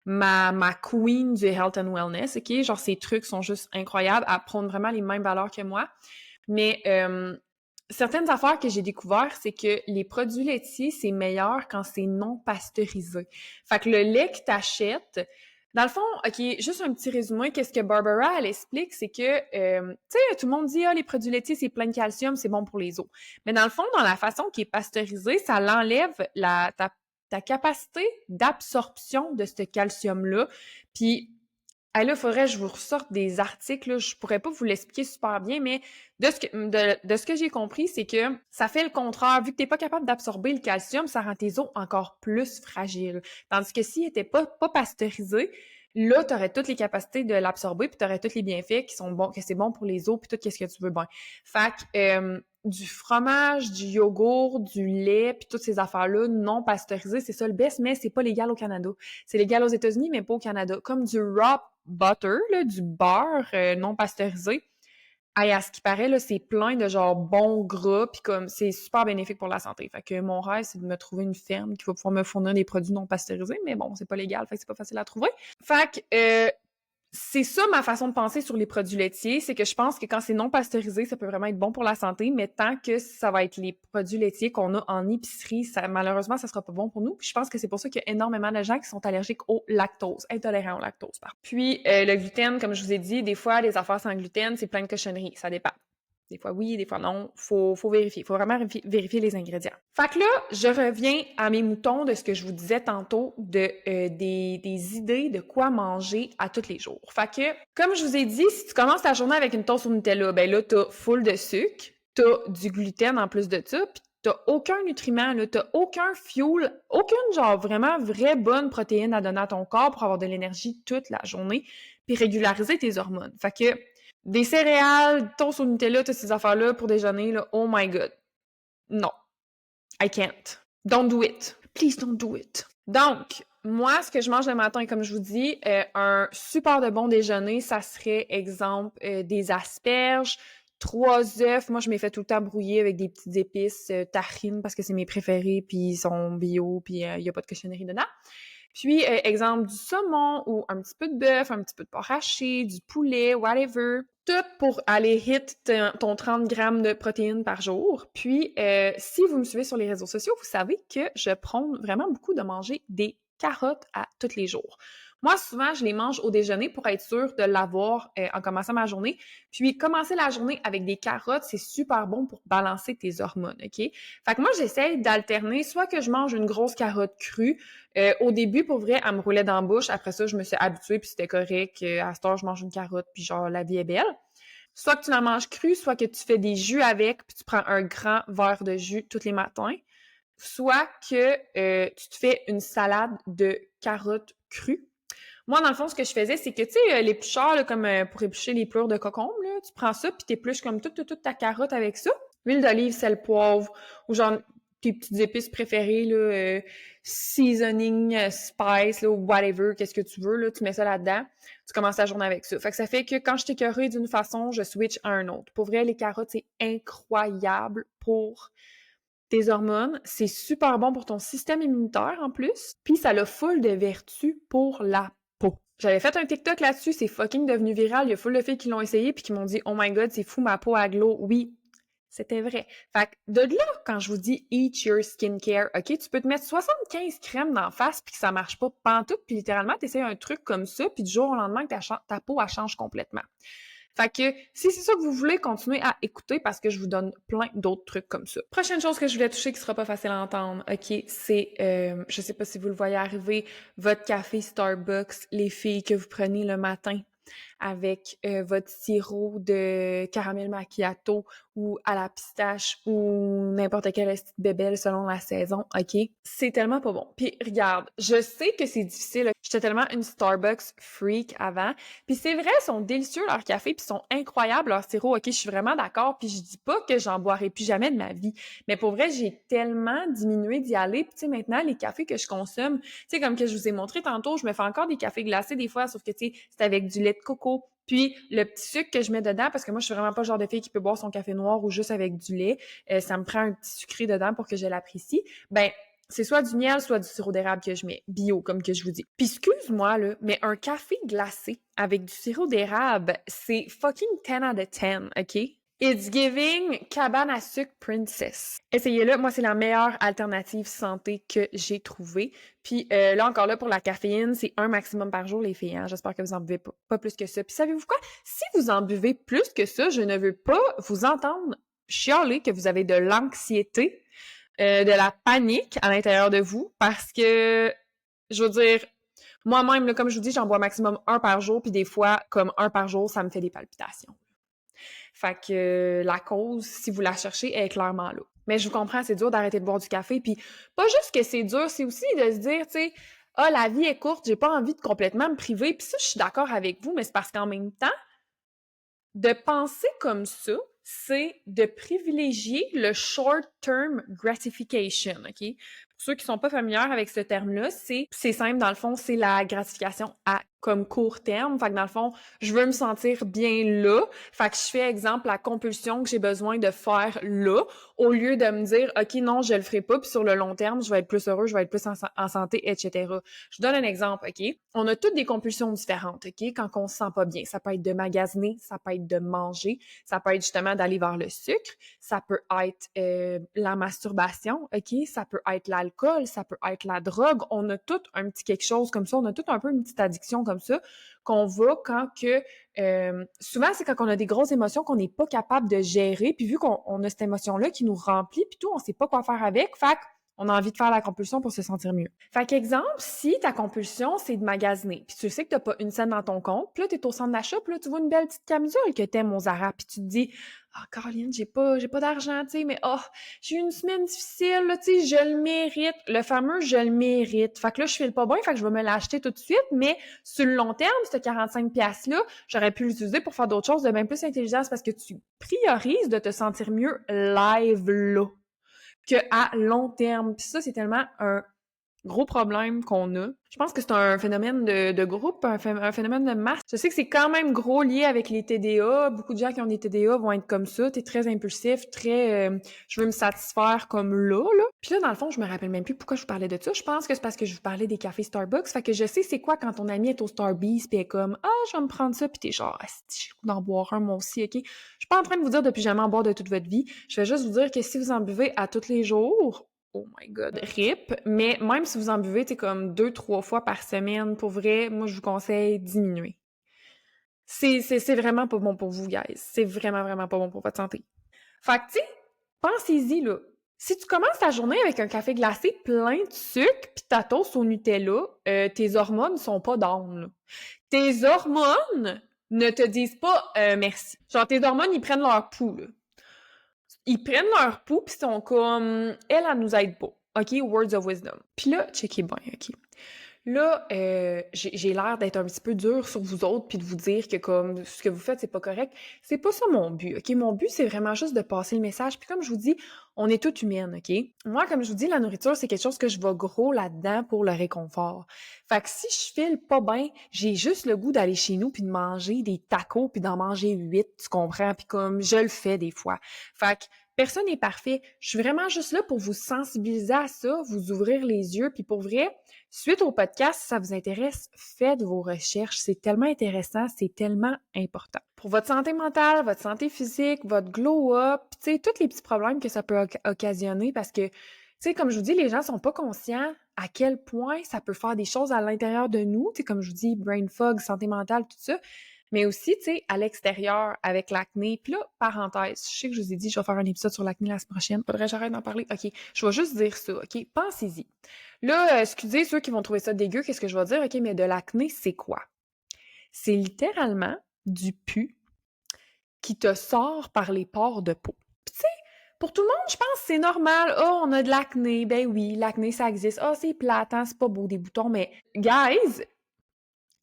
ma queen du health and wellness, OK? Genre, ses trucs sont juste incroyables. Elle prône vraiment les mêmes valeurs que moi. Mais certaines affaires que j'ai découvertes, c'est que les produits laitiers, c'est meilleur quand c'est non pasteurisé. Fait que le lait que t'achètes, dans le fond, OK, juste un petit résumé, qu'est-ce que Barbara, elle explique, c'est que, tu sais, tout le monde dit, ah, les produits laitiers, c'est plein de calcium, c'est bon pour les os. Mais dans le fond, dans la façon qui est pasteurisée, ça l'enlève ta capacité d'absorption de ce calcium-là. Puis, là, il faudrait que je vous ressorte des articles, là. Je pourrais pas vous l'expliquer super bien, mais de ce que j'ai compris, c'est que ça fait le contraire. Vu que t'es pas capable d'absorber le calcium, ça rend tes os encore plus fragiles. Tandis que s'il était pas pasteurisé, là, tu aurais toutes les capacités de l'absorber, puis tu aurais tous les bienfaits qui sont bons, que c'est bon pour les os, puis tout ce que tu veux bien. Fait que du fromage, du yogourt, du lait, puis toutes ces affaires-là non pasteurisées, c'est ça le best, mais c'est pas légal au Canada. C'est légal aux États-Unis, mais pas au Canada. Comme du raw butter, là, du beurre non pasteurisé. Hey, à ce qui paraît, là, c'est plein de genre bons gras, puis comme c'est super bénéfique pour la santé. Fait que mon rêve, c'est de me trouver une ferme qui va pouvoir me fournir des produits non pasteurisés, mais bon, c'est pas légal, fait que c'est pas facile à trouver. Fait que c'est ça ma façon de penser sur les produits laitiers, c'est que je pense que quand c'est non pasteurisé, ça peut vraiment être bon pour la santé, mais tant que ça va être les produits laitiers qu'on a en épicerie, malheureusement, ça sera pas bon pour nous. Puis je pense que c'est pour ça qu'il y a énormément de gens qui sont allergiques au lactose, intolérants au lactose, pardon. Puis le gluten, comme je vous ai dit, des fois, les affaires sans gluten, c'est plein de cochonneries, ça dépend. Des fois oui, des fois non. Faut vérifier. Faut vraiment vérifier les ingrédients. Fait que là, je reviens à mes moutons de ce que je vous disais tantôt des idées de quoi manger à tous les jours. Fait que, comme je vous ai dit, si tu commences ta journée avec une toast au Nutella, ben là, t'as full de sucre, t'as du gluten en plus de ça, puis t'as aucun nutriment, là, t'as aucun fuel, aucune genre vraiment vraie bonne protéine à donner à ton corps pour avoir de l'énergie toute la journée, puis régulariser tes hormones. Fait que des céréales, toast au Nutella, toutes ces affaires-là pour déjeuner, là, oh my god. Non. I can't. Don't do it. Please don't do it. Donc, moi, ce que je mange le matin, comme je vous dis, un super de bon déjeuner, ça serait, exemple, des asperges, 3 œufs. Moi, je m'ai fait tout le temps brouiller avec des petites épices tahine parce que c'est mes préférés, puis ils sont bio, puis il n'y a pas de cochonnerie dedans. Puis, exemple, du saumon ou un petit peu de bœuf, un petit peu de porc haché, du poulet, whatever. Tout pour aller hit ton 30 grammes de protéines par jour. Puis, si vous me suivez sur les réseaux sociaux, vous savez que je prône vraiment beaucoup de manger des carottes à tous les jours. Moi, souvent, je les mange au déjeuner pour être sûre de l'avoir en commençant ma journée. Puis, commencer la journée avec des carottes, c'est super bon pour balancer tes hormones, OK? Fait que moi, j'essaie d'alterner, soit que je mange une grosse carotte crue. Au début, pour vrai, elle me roulait dans la bouche. Après ça, je me suis habituée, puis c'était correct. À cette heure, je mange une carotte, puis genre, la vie est belle. Soit que tu la manges crue, soit que tu fais des jus avec, puis tu prends un grand verre de jus tous les matins. Soit que tu te fais une salade de carottes crues. Moi, dans le fond, ce que je faisais, c'est que, tu sais, l'éplucheur, là, comme pour éplucher les pleurs de concombre, là, tu prends ça, puis t'épluches comme toute ta carotte avec ça. Huile d'olive, sel, poivre, ou genre tes petites épices préférées, là, seasoning, spice, là, whatever, qu'est-ce que tu veux, là, tu mets ça là-dedans, tu commences ta journée avec ça. Fait que ça fait que quand je t'écœurerai d'une façon, je switch à un autre. Pour vrai, les carottes, c'est incroyable pour tes hormones. C'est super bon pour ton système immunitaire en plus. Puis ça a full de vertus pour la peau. J'avais fait un TikTok là-dessus, c'est fucking devenu viral. Il y a full de filles qui l'ont essayé puis qui m'ont dit « Oh my god, c'est fou, ma peau a glow. » Oui, c'était vrai. Fait que de là, quand je vous dis eat your skincare, OK, tu peux te mettre 75 crèmes d'en face puis que ça marche pas pantoute, puis littéralement, t'essayes un truc comme ça, puis du jour au lendemain, ta peau, elle change complètement. Fait que si c'est ça que vous voulez, continuez à écouter parce que je vous donne plein d'autres trucs comme ça. Prochaine chose que je voulais toucher qui sera pas facile à entendre, OK, c'est, je sais pas si vous le voyez arriver, votre café Starbucks, les filles que vous prenez le matin avec votre sirop de caramel macchiato ou à la pistache ou n'importe quelle petite bébelle selon la saison, OK? C'est tellement pas bon. Puis regarde, je sais que c'est difficile. J'étais tellement une Starbucks freak avant. Puis c'est vrai, ils sont délicieux leurs cafés, puis ils sont incroyables leurs sirops, OK? Je suis vraiment d'accord. Puis je dis pas que j'en boirai plus jamais de ma vie. Mais pour vrai, j'ai tellement diminué d'y aller. Puis tu sais, maintenant, les cafés que je consomme, tu sais, comme que je vous ai montré tantôt, je me fais encore des cafés glacés des fois, sauf que tu sais, c'est avec du lait de coco. Puis le petit sucre que je mets dedans, parce que moi, je suis vraiment pas le genre de fille qui peut boire son café noir ou juste avec du lait. Ça me prend un petit sucré dedans pour que je l'apprécie. Ben, c'est soit du miel, soit du sirop d'érable que je mets, bio, comme que je vous dis. Puis excuse-moi, là, mais un café glacé avec du sirop d'érable, c'est fucking 10 out of 10, OK? It's giving cabane à sucre princess. Essayez-le, moi c'est la meilleure alternative santé que j'ai trouvée. Puis là encore là pour la caféine, c'est un maximum par jour les filles. Hein? J'espère que vous en buvez pas plus que ça. Puis savez-vous quoi? Si vous en buvez plus que ça, je ne veux pas vous entendre chialer que vous avez de l'anxiété, de la panique à l'intérieur de vous parce que je veux dire moi-même là, comme je vous dis, j'en bois maximum un par jour puis des fois comme un par jour, ça me fait des palpitations. Fait que la cause, si vous la cherchez, elle est clairement là. Mais je vous comprends, c'est dur d'arrêter de boire du café. Puis pas juste que c'est dur, c'est aussi de se dire, tu sais, ah, la vie est courte, j'ai pas envie de complètement me priver. Puis ça, je suis d'accord avec vous, mais c'est parce qu'en même temps, de penser comme ça, c'est de privilégier le short-term gratification, OK? Pour Pour ceux qui sont pas familiers avec ce terme-là, c'est simple, dans le fond, c'est la gratification à comme court terme. Fait que dans le fond, je veux me sentir bien là. Fait que je fais, exemple, la compulsion que j'ai besoin de faire là, au lieu de me dire, OK, non, je le ferai pas, puis sur le long terme, je vais être plus heureux, je vais être plus en santé, etc. Je donne un exemple, OK? On a toutes des compulsions différentes, OK? Quand on se sent pas bien. Ça peut être de magasiner, ça peut être de manger, ça peut être justement d'aller vers le sucre, ça peut être la masturbation, OK? Ça peut être l'alcool, ça peut être la drogue. On a tout un petit quelque chose comme ça, on a tout un peu une petite addiction comme ça qu'on va quand que... souvent, c'est quand on a des grosses émotions qu'on n'est pas capable de gérer, puis vu qu'on a cette émotion-là qui nous remplit, puis tout, on sait pas quoi faire avec, fait on a envie de faire la compulsion pour se sentir mieux. Fait qu'exemple, si ta compulsion, c'est de magasiner, puis tu sais que t'as pas une scène dans ton compte, puis là, t'es au centre d'achat, puis là, tu vois une belle petite camisole que t'aimes au Zara, puis tu te dis « Ah, Caroline, j'ai pas d'argent, tu sais, mais j'ai eu une semaine difficile, là, tu sais, je le mérite. » Le fameux « je le mérite ». Fait que là, je file pas bien, fait que je vais me l'acheter tout de suite, mais sur le long terme, ce 45$-là, j'aurais pu l'utiliser pour faire d'autres choses de bien plus intelligence parce que tu priorises de te sentir mieux live là que à long terme. Puis ça, c'est tellement un gros problème qu'on a. Je pense que c'est un phénomène de groupe, un phénomène de masse. Je sais que c'est quand même gros lié avec les TDA. Beaucoup de gens qui ont des TDA vont être comme ça. T'es très impulsif, très je veux me satisfaire comme là. Puis là, dans le fond, je me rappelle même plus pourquoi je vous parlais de ça. Je pense que c'est parce que je vous parlais des cafés Starbucks. Fait que je sais c'est quoi quand ton ami est au Starbucks pis elle est comme « Ah, je vais me prendre ça » pis t'es genre « Ah, j'ai le goût d'en boire un, moi aussi, OK? » Je suis pas en train de vous dire de plus jamais en boire de toute votre vie. Je vais juste vous dire que si vous en buvez à tous les jours, oh my god, RIP. Mais même si vous en buvez, c'est comme 2-3 fois par semaine, pour vrai, moi, je vous conseille diminuer. C'est vraiment pas bon pour vous, guys. C'est vraiment, vraiment pas bon pour votre santé. Fait que, tu sais, pensez-y, là. Si tu commences ta journée avec un café glacé plein de sucre pis ta toast au Nutella, tes hormones sont pas down, là. Tes hormones ne te disent pas merci. Genre, tes hormones, ils prennent leur pouls, là. Ils prennent leur pouls pis sont comme elle nous aide pas. OK, words of wisdom. Puis là, checkez bien, OK. Là, j'ai l'air d'être un petit peu dure sur vous autres puis de vous dire que comme ce que vous faites, c'est pas correct. C'est pas ça mon but, OK? Mon but, c'est vraiment juste de passer le message. Puis comme je vous dis, on est toutes humaines, OK? Moi, comme je vous dis, la nourriture, c'est quelque chose que je vais gros là-dedans pour le réconfort. Fait que si je file pas bien, j'ai juste le goût d'aller chez nous puis de manger des tacos puis d'en manger 8, tu comprends? Puis comme je le fais des fois. Fait que personne n'est parfait. Je suis vraiment juste là pour vous sensibiliser à ça, vous ouvrir les yeux. Puis pour vrai, suite au podcast, si ça vous intéresse, faites vos recherches. C'est tellement intéressant, c'est tellement important. Pour votre santé mentale, votre santé physique, votre glow-up, tu sais, tous les petits problèmes que ça peut occasionner parce que, tu sais, comme je vous dis, les gens sont pas conscients à quel point ça peut faire des choses à l'intérieur de nous. Tu sais, comme je vous dis, brain fog, santé mentale, tout ça. Mais aussi, tu sais, à l'extérieur, avec l'acné. Puis là, parenthèse, je sais que je vous ai dit, je vais faire un épisode sur l'acné la semaine prochaine. Faudrait que j'arrête d'en parler? OK, je vais juste dire ça, OK? Pensez-y. Là, excusez ceux qui vont trouver ça dégueu, qu'est-ce que je vais dire? OK, mais de l'acné, c'est quoi? C'est littéralement du pus qui te sort par les pores de peau. Puis tu sais, pour tout le monde, je pense que c'est normal. Oh, on a de l'acné. Ben oui, l'acné, ça existe. Oh, c'est plate, hein, c'est pas beau des boutons. Mais, guys,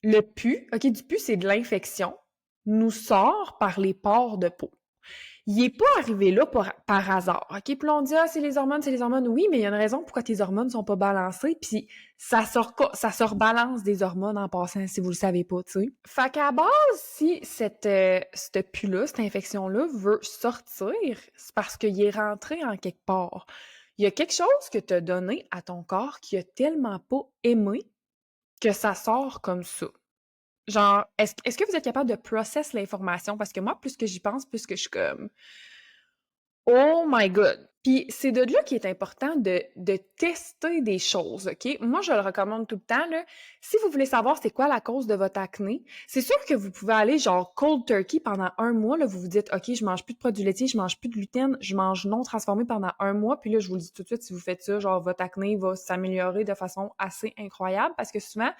le pus, OK, du pus, c'est de l'infection, nous sort par les pores de peau. Il est pas arrivé là par hasard, OK? Puis là, on dit « Ah, c'est les hormones, c'est les hormones. » Oui, mais il y a une raison pourquoi tes hormones sont pas balancées, puis ça se rebalance des hormones en passant, si vous le savez pas, tu sais. Fait qu'à base, si cette pus-là, cette infection-là veut sortir, c'est parce qu'il est rentré en quelque part. Il y a quelque chose que tu as donné à ton corps qui a tellement pas aimé que ça sort comme ça. Genre, est-ce que vous êtes capable de process l'information? Parce que moi, plus que j'y pense, plus que je suis comme Oh my god! Puis c'est de là qu'il est important de tester des choses, OK? Moi, je le recommande tout le temps, là. Si vous voulez savoir c'est quoi la cause de votre acné, c'est sûr que vous pouvez aller genre cold turkey pendant 1 mois, là, vous vous dites « OK, je mange plus de produits laitiers, je mange plus de gluten, je mange non transformé pendant 1 mois. » Puis là, je vous le dis tout de suite, si vous faites ça, genre votre acné va s'améliorer de façon assez incroyable parce que souvent,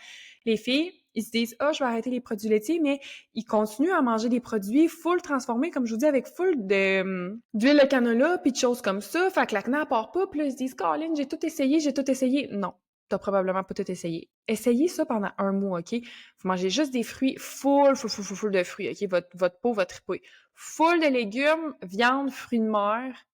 les filles, ils se disent « Ah, je vais arrêter les produits laitiers », mais ils continuent à manger des produits full transformés, comme je vous dis, avec full d'huile de canola puis de choses comme ça. Fait que l'acné part pas. Puis là, ils se disent « Caroline, j'ai tout essayé. » Non, t'as probablement pas tout essayé. Essayez ça pendant 1 mois, OK? Vous mangez juste des fruits full de fruits, OK? Votre peau va triper. Full de légumes, viande, fruits de mer.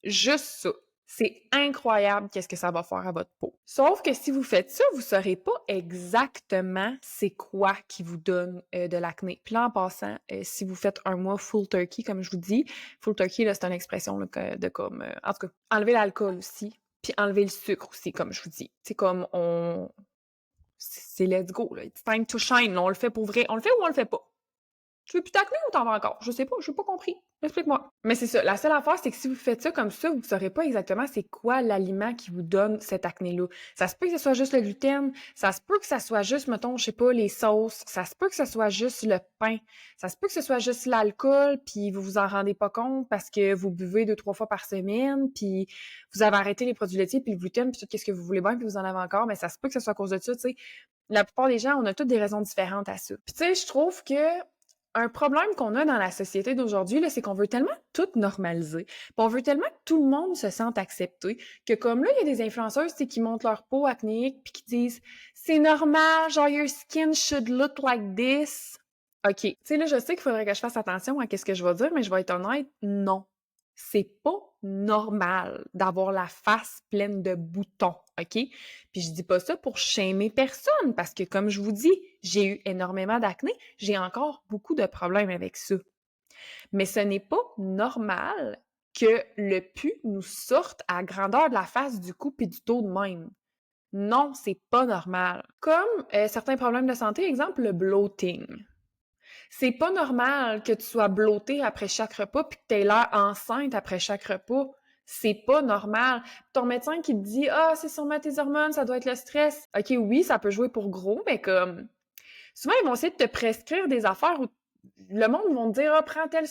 Juste ça. C'est incroyable qu'est-ce que ça va faire à votre peau. Sauf que si vous faites ça, vous saurez pas exactement c'est quoi qui vous donne de l'acné. Puis là, en passant, si vous faites un mois full turkey, comme je vous dis, full turkey, là, c'est une expression là, de comme... en tout cas, enlever l'alcool aussi, puis enlever le sucre aussi, comme je vous dis. C'est comme on... C'est let's go, là. It's time to shine. Là, on le fait pour vrai. On le fait ou on le fait pas? Tu veux plus d'acné ou t'en veux encore? Je sais pas, j'ai pas compris. Explique-moi. Mais c'est ça. La seule affaire, c'est que si vous faites ça comme ça, vous saurez pas exactement c'est quoi l'aliment qui vous donne cette acné-là. Ça se peut que ce soit juste le gluten. Ça se peut que ça soit juste, mettons, je sais pas, les sauces. Ça se peut que ce soit juste le pain. Ça se peut que ce soit juste l'alcool, puis vous vous en rendez pas compte parce que vous buvez 2-3 fois par semaine, puis vous avez arrêté les produits laitiers, puis le gluten, puis tout ce que vous voulez bien, puis vous en avez encore. Mais ça se peut que ce soit à cause de ça, tu sais. La plupart des gens, on a toutes des raisons différentes à ça. Puis tu sais, je trouve que un problème qu'on a dans la société d'aujourd'hui, là, c'est qu'on veut tellement tout normaliser. Puis on veut tellement que tout le monde se sente accepté, que comme là, il y a des influenceuses qui montrent leur peau acnéique puis qui disent « C'est normal, genre your skin should look like this ». OK. Tu sais, là, je sais qu'il faudrait que je fasse attention à ce que je vais dire, mais je vais être honnête, non. C'est pas normal d'avoir la face pleine de boutons, OK? Puis je dis pas ça pour shamer personne, parce que comme je vous dis, j'ai eu énormément d'acné, j'ai encore beaucoup de problèmes avec ça. Mais ce n'est pas normal que le pus nous sorte à grandeur de la face, du cou puis du dos de même. Non, c'est pas normal. Comme certains problèmes de santé, exemple le bloating. C'est pas normal que tu sois blottée après chaque repas puis que tu aies l'air enceinte après chaque repas. C'est pas normal. Ton médecin qui te dit « Ah, c'est sûrement tes hormones, ça doit être le stress. » OK, oui, ça peut jouer pour gros, mais comme... Souvent, ils vont essayer de te prescrire des affaires où le monde va te dire « Ah, prends tel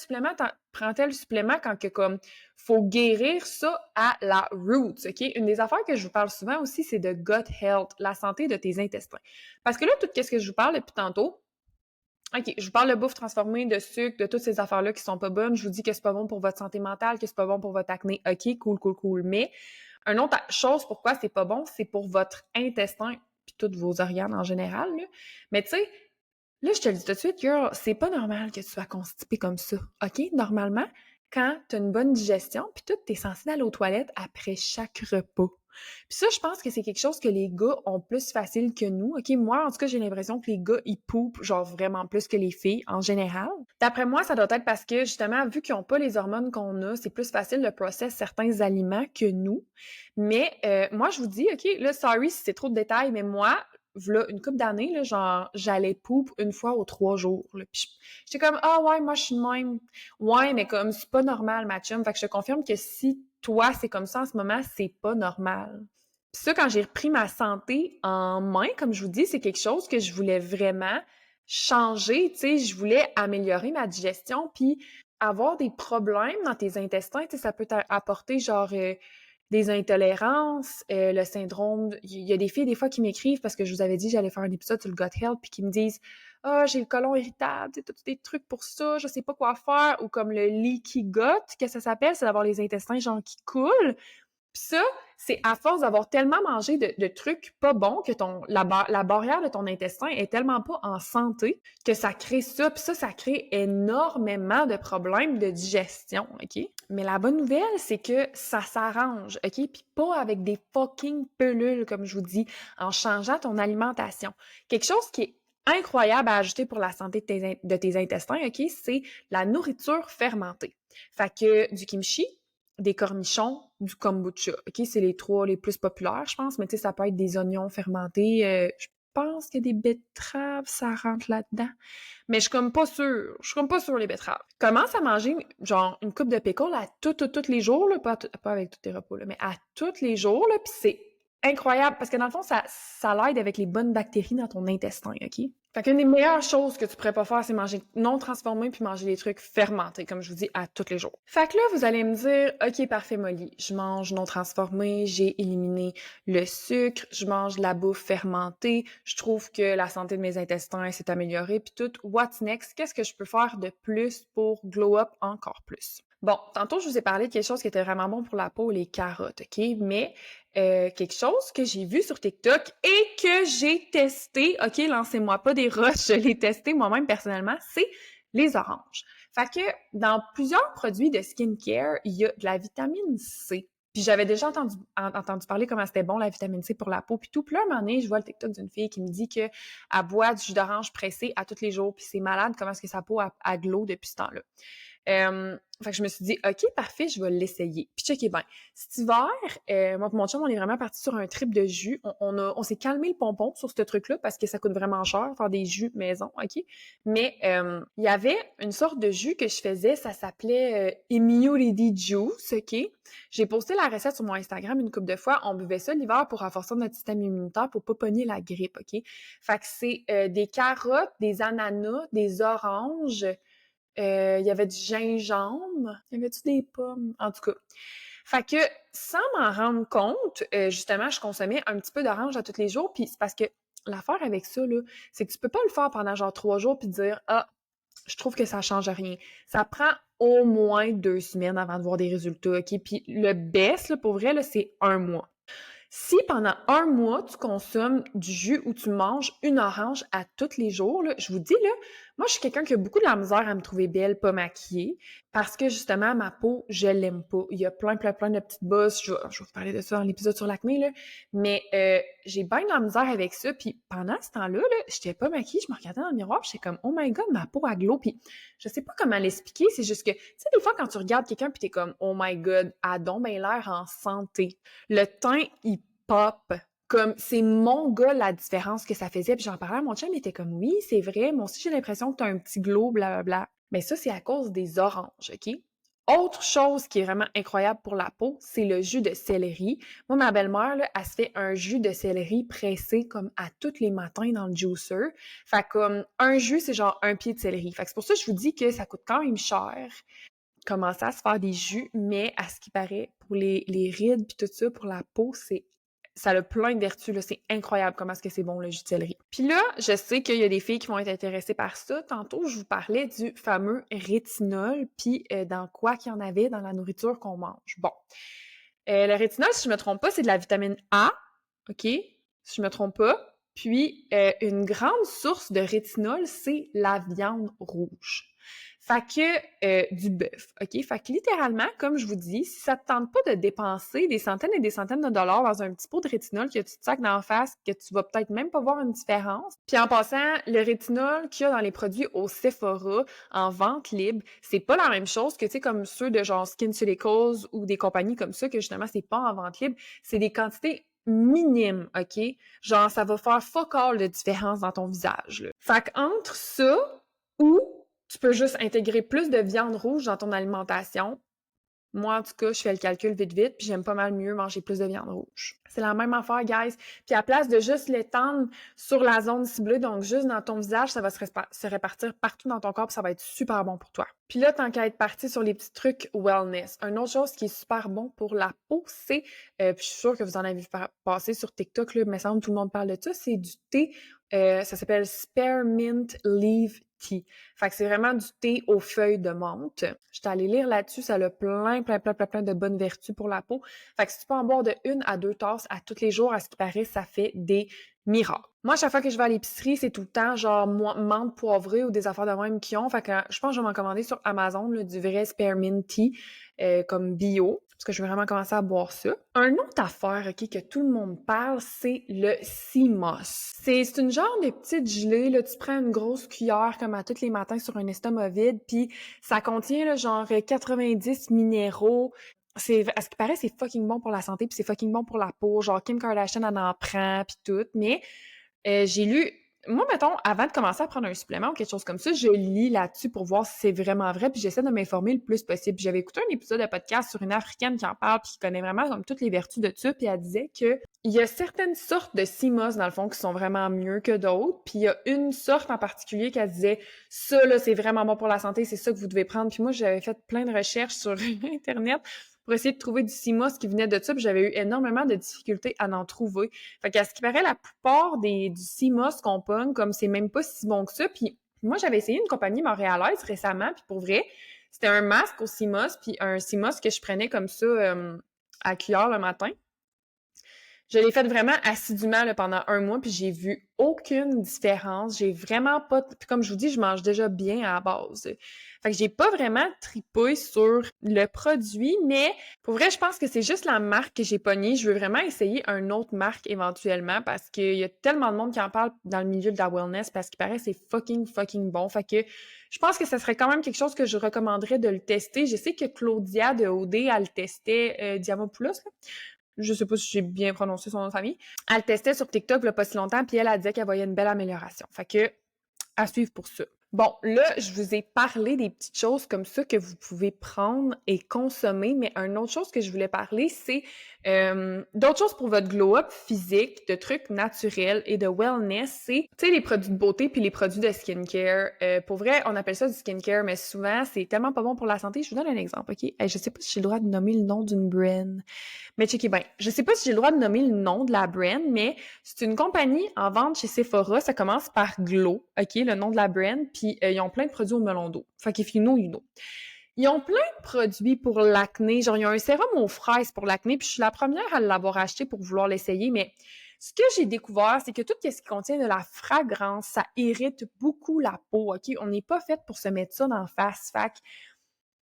supplément quand que comme faut guérir ça à la roots. » OK? Une des affaires que je vous parle souvent aussi, c'est de gut health, la santé de tes intestins. Parce que là, tout ce que je vous parle depuis tantôt, OK, je vous parle de bouffe transformée, de sucre, de toutes ces affaires-là qui sont pas bonnes. Je vous dis que c'est pas bon pour votre santé mentale, que c'est pas bon pour votre acné. OK, cool. Mais une autre chose pourquoi c'est pas bon, c'est pour votre intestin puis tous vos organes en général, là. Mais tu sais, là, je te le dis tout de suite, girl, c'est pas normal que tu sois constipée comme ça. OK? Normalement, quand tu as une bonne digestion, puis tout, tu es censé aller aux toilettes après chaque repas. Puis ça, je pense que c'est quelque chose que les gars ont plus facile que nous. OK? Moi, en tout cas, j'ai l'impression que les gars, ils poupent genre vraiment plus que les filles en général. D'après moi, ça doit être parce que, justement, vu qu'ils n'ont pas les hormones qu'on a, c'est plus facile de processer certains aliments que nous. Mais moi, je vous dis, OK, là, sorry si c'est trop de détails, mais moi, v'là une couple d'années, là, genre, j'allais poupe une fois aux 3 jours. Là. Puis j'étais comme, ah ouais, moi, je suis de même. Ouais, mais comme, c'est pas normal, ma chum. Fait que je te confirme que si toi, c'est comme ça en ce moment, c'est pas normal. Puis ça, quand j'ai repris ma santé en main, comme je vous dis, c'est quelque chose que je voulais vraiment changer, tu sais, je voulais améliorer ma digestion, puis avoir des problèmes dans tes intestins, tu sais, ça peut t'apporter genre des intolérances, le syndrome... Il y a des filles, des fois, qui m'écrivent parce que je vous avais dit que j'allais faire un épisode sur le gut health, puis qui me disent « Ah, j'ai le côlon irritable, tu sais, tous des trucs pour ça, je sais pas quoi faire. » Ou comme le leaky gut, que ça s'appelle, c'est d'avoir les intestins, genre, qui coulent. Puis ça, c'est à force d'avoir tellement mangé de trucs pas bons que la barrière de ton intestin est tellement pas en santé que ça crée ça. Puis ça crée énormément de problèmes de digestion, OK? Mais la bonne nouvelle, c'est que ça s'arrange, OK? Puis pas avec des fucking pilules, comme je vous dis, en changeant ton alimentation. Quelque chose qui est incroyable à ajouter pour la santé de tes intestins, OK? C'est la nourriture fermentée. Fait que du kimchi, des cornichons, du kombucha. OK? C'est les 3 les plus populaires, je pense, mais tu sais, ça peut être des oignons fermentés. Je pense qu'il y a des betteraves, ça rentre là-dedans. Mais je suis comme pas sûre. Je suis comme pas sûre les betteraves. Commence à manger, genre, une coupe de pickle à tous les jours, là, pas avec tous tes repas, là, mais à tous les jours, là, pis c'est incroyable, parce que dans le fond, ça l'aide avec les bonnes bactéries dans ton intestin, OK? Fait qu'une des meilleures choses que tu pourrais pas faire, c'est manger non transformé puis manger des trucs fermentés, comme je vous dis, à tous les jours. Fait que là, vous allez me dire, OK, parfait, Molly, je mange non transformé, j'ai éliminé le sucre, je mange de la bouffe fermentée, je trouve que la santé de mes intestins s'est améliorée, puis tout, what's next? Qu'est-ce que je peux faire de plus pour glow up encore plus? Bon, tantôt, je vous ai parlé de quelque chose qui était vraiment bon pour la peau, les carottes, OK? Mais quelque chose que j'ai vu sur TikTok et que j'ai testé, OK, lancez-moi pas des roches, je l'ai testé moi-même personnellement, c'est les oranges. Fait que dans plusieurs produits de skincare, il y a de la vitamine C. Puis j'avais déjà entendu parler comment c'était bon la vitamine C pour la peau, puis tout. Puis là, un moment donné, je vois le TikTok d'une fille qui me dit qu'elle boit du jus d'orange pressé à tous les jours, puis c'est malade comment est-ce que sa peau a glow depuis ce temps-là. Fait que je me suis dit, OK, parfait, je vais l'essayer. Puis checkez bien. Cet hiver, moi et mon chum, on est vraiment partis sur un trip de jus. On s'est calmé le pompon sur ce truc-là parce que ça coûte vraiment cher faire des jus maison, OK? Mais il y avait une sorte de jus que je faisais, ça s'appelait Immunity Juice, OK? J'ai posté la recette sur mon Instagram une couple de fois. On buvait ça l'hiver pour renforcer notre système immunitaire pour pas pogner la grippe, OK? Fait que c'est des carottes, des ananas, des oranges, il y avait du gingembre. Y avait-tu des pommes? En tout cas. Fait que, sans m'en rendre compte, justement, je consommais un petit peu d'orange à tous les jours. Puis c'est parce que l'affaire avec ça, là, c'est que tu peux pas le faire pendant genre 3 jours puis dire « Ah, je trouve que ça change rien. » Ça prend au moins 2 semaines avant de voir des résultats, OK? Puis le best, là, pour vrai, là, c'est 1 mois. Si pendant 1 mois, tu consommes du jus ou tu manges une orange à tous les jours, là, je vous dis, là, moi, je suis quelqu'un qui a beaucoup de la misère à me trouver belle, pas maquillée, parce que, justement, ma peau, je l'aime pas. Il y a plein de petites bosses. Je vais vous parler de ça dans l'épisode sur l'acné, là. Mais j'ai bien de la misère avec ça. Puis pendant ce temps-là, là, j'étais pas maquillée, je me regardais dans le miroir, puis j'étais comme « Oh my God, ma peau a glow! » Puis je sais pas comment l'expliquer, c'est juste que, tu sais, des fois, quand tu regardes quelqu'un, puis t'es comme « Oh my God, elle a donc ben l'air en santé. » Le teint, il pop. Comme, c'est mon gars la différence que ça faisait. Puis j'en parlais à mon chum, il était comme, oui, c'est vrai, moi aussi j'ai l'impression que t'as un petit glow, blablabla. Mais ça, c'est à cause des oranges, OK? Autre chose qui est vraiment incroyable pour la peau, c'est le jus de céleri. Moi, ma belle-mère, là, elle se fait un jus de céleri pressé comme à tous les matins dans le juicer. Fait que, comme, un jus, c'est genre un pied de céleri. Fait que c'est pour ça que je vous dis que ça coûte quand même cher commencer à se faire des jus, mais à ce qui paraît, pour les rides puis tout ça, pour la peau, ça a plein de vertus, là. C'est incroyable comment est-ce que c'est bon, le jus de céleri. Puis là, je sais qu'il y a des filles qui vont être intéressées par ça. Tantôt, je vous parlais du fameux rétinol, puis dans quoi qu'il y en avait dans la nourriture qu'on mange. Bon. Le rétinol, si je me trompe pas, c'est de la vitamine A, OK? Si je me trompe pas. Puis, une grande source de rétinol, c'est la viande rouge. Fait que du bœuf, OK? Fait que littéralement, comme je vous dis, si ça te tente pas de dépenser des centaines et des centaines de dollars dans un petit pot de rétinol que tu te sacs d'en face, que tu vas peut-être même pas voir une différence. Puis en passant, le rétinol qu'il y a dans les produits au Sephora en vente libre, c'est pas la même chose que, tu sais, comme ceux de genre SkinCeuticals ou des compagnies comme ça, que justement, c'est pas en vente libre. C'est des quantités minimes, OK? Genre, ça va faire fuck all de différence dans ton visage, là. Fait qu'entre ça ou tu peux juste intégrer plus de viande rouge dans ton alimentation. Moi, en tout cas, je fais le calcul vite, puis j'aime pas mal mieux manger plus de viande rouge. C'est la même affaire, guys. Puis à place de juste l'étendre sur la zone ciblée, donc juste dans ton visage, ça va se répartir partout dans ton corps, puis ça va être super bon pour toi. Puis là, tant qu'à être parti sur les petits trucs wellness, une autre chose qui est super bon pour la peau, c'est, puis je suis sûre que vous en avez passer sur TikTok, là, mais ça semble tout le monde parle de ça, c'est du thé, ça s'appelle Spearmint Leaf Tea. Fait que c'est vraiment du thé aux feuilles de menthe. J'étais allée lire là-dessus, ça a plein de bonnes vertus pour la peau. Fait que si tu peux en boire de 1 à 2 tasses à tous les jours, à ce qui paraît, ça fait des miracles. Moi, à chaque fois que je vais à l'épicerie, c'est tout le temps genre menthe poivrée ou des affaires de même qui ont. Fait que je pense que je vais m'en commander sur Amazon là, du vrai Spearmint Tea comme bio. Parce que je vais vraiment commencer à boire ça. Un autre affaire, OK, que tout le monde parle, c'est le sea moss. C'est une genre de petite gelée, là, tu prends une grosse cuillère comme à tous les matins sur un estomac vide, puis ça contient là, genre 90 minéraux. À ce qui paraît, c'est fucking bon pour la santé, puis c'est fucking bon pour la peau. Genre Kim Kardashian en prend, puis tout. Mais j'ai lu... Moi, mettons, avant de commencer à prendre un supplément ou quelque chose comme ça, je lis là-dessus pour voir si c'est vraiment vrai, puis j'essaie de m'informer le plus possible. J'avais écouté un épisode de podcast sur une Africaine qui en parle, puis qui connaît vraiment comme toutes les vertus de ça, puis elle disait que il y a certaines sortes de sea moss, dans le fond, qui sont vraiment mieux que d'autres, puis il y a une sorte en particulier qu'elle disait « Ça, là, c'est vraiment bon pour la santé, c'est ça que vous devez prendre. » Puis moi, j'avais fait plein de recherches sur Internet pour essayer de trouver du sea moss qui venait de ça, puis j'avais eu énormément de difficultés à en trouver. Fait qu'à ce qui paraît, la plupart du sea moss qu'on pogne, comme c'est même pas si bon que ça, puis moi, j'avais essayé une compagnie montréalaise récemment, puis pour vrai, c'était un masque au sea moss, puis un sea moss que je prenais comme ça à cuillère le matin. Je l'ai fait vraiment assidûment là, pendant 1 mois, puis j'ai vu aucune différence. J'ai vraiment pas... Puis comme je vous dis, je mange déjà bien à la base. Fait que j'ai pas vraiment tripé sur le produit, mais pour vrai, je pense que c'est juste la marque que j'ai pognée. Je veux vraiment essayer une autre marque éventuellement parce qu'il y a tellement de monde qui en parle dans le milieu de la wellness parce qu'il paraît que c'est fucking bon. Fait que je pense que ça serait quand même quelque chose que je recommanderais de le tester. Je sais que Claudia de OD, elle le testait, Diamopoulos, là. Je sais pas si j'ai bien prononcé son nom de famille. Elle le testait sur TikTok il y a pas si longtemps, puis elle a dit qu'elle voyait une belle amélioration. Fait que, à suivre pour ça. Bon, là, je vous ai parlé des petites choses comme ça que vous pouvez prendre et consommer, mais une autre chose que je voulais parler, c'est d'autres choses pour votre glow-up physique, de trucs naturels et de wellness, c'est, tu sais, les produits de beauté puis les produits de skincare. Pour vrai, on appelle ça du skincare, mais souvent, c'est tellement pas bon pour la santé. Je vous donne un exemple, OK? Je sais pas si j'ai le droit de nommer le nom d'une brand, mais checkez bien. Je sais pas si j'ai le droit de nommer le nom de la brand, mais c'est une compagnie en vente chez Sephora. Ça commence par Glow, OK, le nom de la brand. Puis ils ont plein de produits au melon d'eau. Fait qu'if you know, you know. Ils ont plein de produits pour l'acné. Genre, ils ont un sérum aux fraises pour l'acné. Puis je suis la première à l'avoir acheté pour vouloir l'essayer. Mais ce que j'ai découvert, c'est que tout ce qui contient de la fragrance, ça irrite beaucoup la peau, OK? On n'est pas fait pour se mettre ça dans la face. Fait que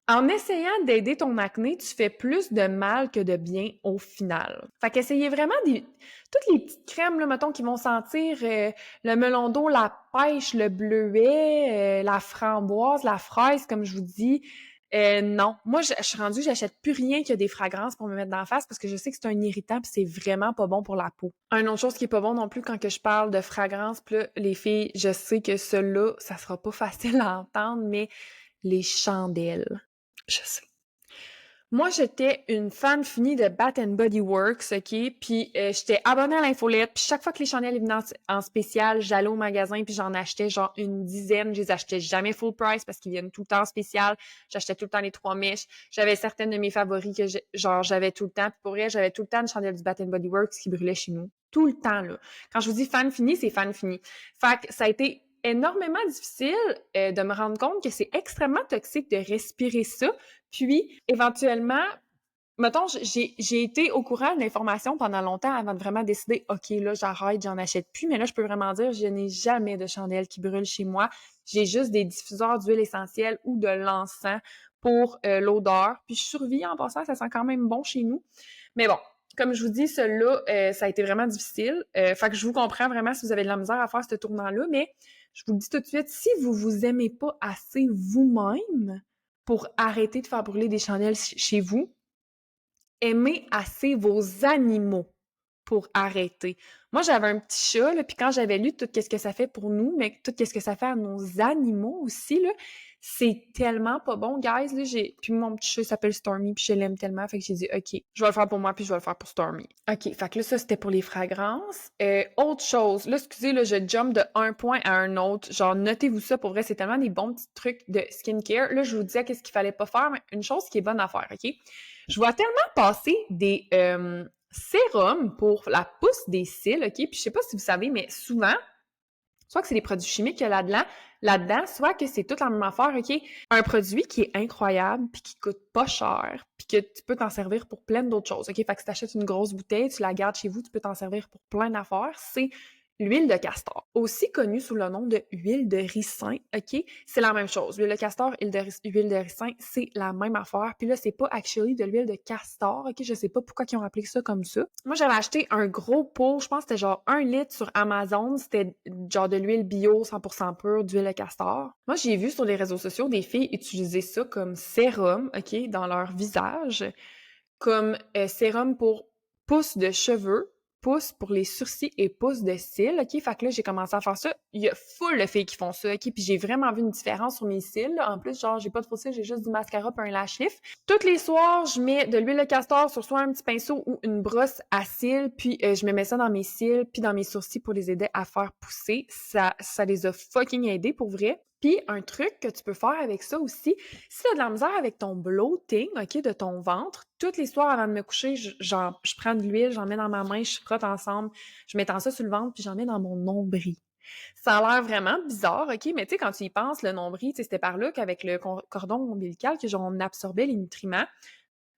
en essayant d'aider ton acné, tu fais plus de mal que de bien au final. Fait qu'essayez vraiment toutes les petites crèmes, là, mettons, qui vont sentir le melon d'eau, la pêche, le bleuet, la framboise, la fraise, comme je vous dis. Non. Moi, je suis rendue, j'achète plus rien qui a des fragrances pour me mettre dans la face parce que je sais que c'est un irritant pis c'est vraiment pas bon pour la peau. Une autre chose qui est pas bon non plus quand que je parle de fragrance, pis là, les filles, je sais que cela, ça sera pas facile à entendre, mais les chandelles. Je sais. Moi, j'étais une fan finie de Bath Body Works, OK? Puis j'étais abonnée à l'infolette, puis chaque fois que les chandelles venaient en spécial, j'allais au magasin puis j'en achetais genre une dizaine. Je les achetais jamais full price parce qu'ils viennent tout le temps en spécial. J'achetais tout le temps les 3 mèches. J'avais certaines de mes favoris que j'avais tout le temps. Puis pour vrai, j'avais tout le temps une chandelle du Bath Body Works qui brûlait chez nous. Tout le temps, là. Quand je vous dis fan fini, c'est fan fini. Fait que ça a été énormément difficile de me rendre compte que c'est extrêmement toxique de respirer ça. Puis, éventuellement, mettons, j'ai été au courant de l'information pendant longtemps avant de vraiment décider, OK, là, j'arrête, j'en achète plus. Mais là, je peux vraiment dire, je n'ai jamais de chandelle qui brûle chez moi. J'ai juste des diffuseurs d'huile essentielle ou de l'encens pour l'odeur. Puis, je survis en passant, ça sent quand même bon chez nous. Mais bon, comme je vous dis, celui-là, ça a été vraiment difficile. Fait que je vous comprends vraiment si vous avez de la misère à faire ce tournant-là, mais je vous le dis tout de suite, si vous vous aimez pas assez vous-même pour arrêter de faire brûler des chandelles chez vous, aimez assez vos animaux pour arrêter. Moi, j'avais un petit chat, là, puis quand j'avais lu tout ce que ça fait pour nous, mais tout ce que ça fait à nos animaux aussi, là, c'est tellement pas bon, guys. Là, puis mon petit chat s'appelle Stormy, puis je l'aime tellement, fait que j'ai dit, OK, je vais le faire pour moi, puis je vais le faire pour Stormy. OK, fait que là, ça, c'était pour les fragrances. Autre chose, là, excusez, là, je jump de un point à un autre. Genre, notez-vous ça, pour vrai, c'est tellement des bons petits trucs de skincare. Là, je vous disais qu'est-ce qu'il fallait pas faire, mais une chose qui est bonne à faire, OK? Je vois tellement passer des sérums pour la pousse des cils, OK? Puis je sais pas si vous savez, mais souvent, soit que c'est des produits chimiques qu'il y a là-dedans, soit que c'est toute la même affaire, OK? Un produit qui est incroyable, puis qui coûte pas cher, puis que tu peux t'en servir pour plein d'autres choses, OK? Fait que si t'achètes une grosse bouteille, tu la gardes chez vous, tu peux t'en servir pour plein d'affaires, c'est l'huile de castor, aussi connue sous le nom de huile de ricin, OK? C'est la même chose. L'huile de castor, huile de ricin, c'est la même affaire. Puis là, c'est pas actually de l'huile de castor, OK? Je sais pas pourquoi ils ont appelé ça comme ça. Moi, j'avais acheté un gros pot, je pense que c'était genre 1 litre sur Amazon. C'était genre de l'huile bio 100% pure d'huile de castor. Moi, j'ai vu sur les réseaux sociaux des filles utiliser ça comme sérum, OK? Dans leur visage, comme sérum pour pousse de cheveux, pouce pour les sourcils et pouce de cils, OK? Fait que là, j'ai commencé à faire ça. Il y a full de filles qui font ça, OK? Puis j'ai vraiment vu une différence sur mes cils. Là. En plus, genre, j'ai pas de faux cils, j'ai juste du mascara puis un lash lift. Tous les soirs, je mets de l'huile de castor sur soit un petit pinceau ou une brosse à cils, puis je me mets ça dans mes cils puis dans mes sourcils pour les aider à faire pousser. Ça les a fucking aidés, pour vrai. Puis, un truc que tu peux faire avec ça aussi, si tu as de la misère avec ton bloating, OK, de ton ventre, toutes les soirs avant de me coucher, je prends de l'huile, j'en mets dans ma main, je frotte ensemble, je m'étends ça sur le ventre, puis j'en mets dans mon nombril. Ça a l'air vraiment bizarre, OK, mais tu sais, quand tu y penses, le nombril, c'était par là qu'avec le cordon ombilical, que genre, on absorbait les nutriments.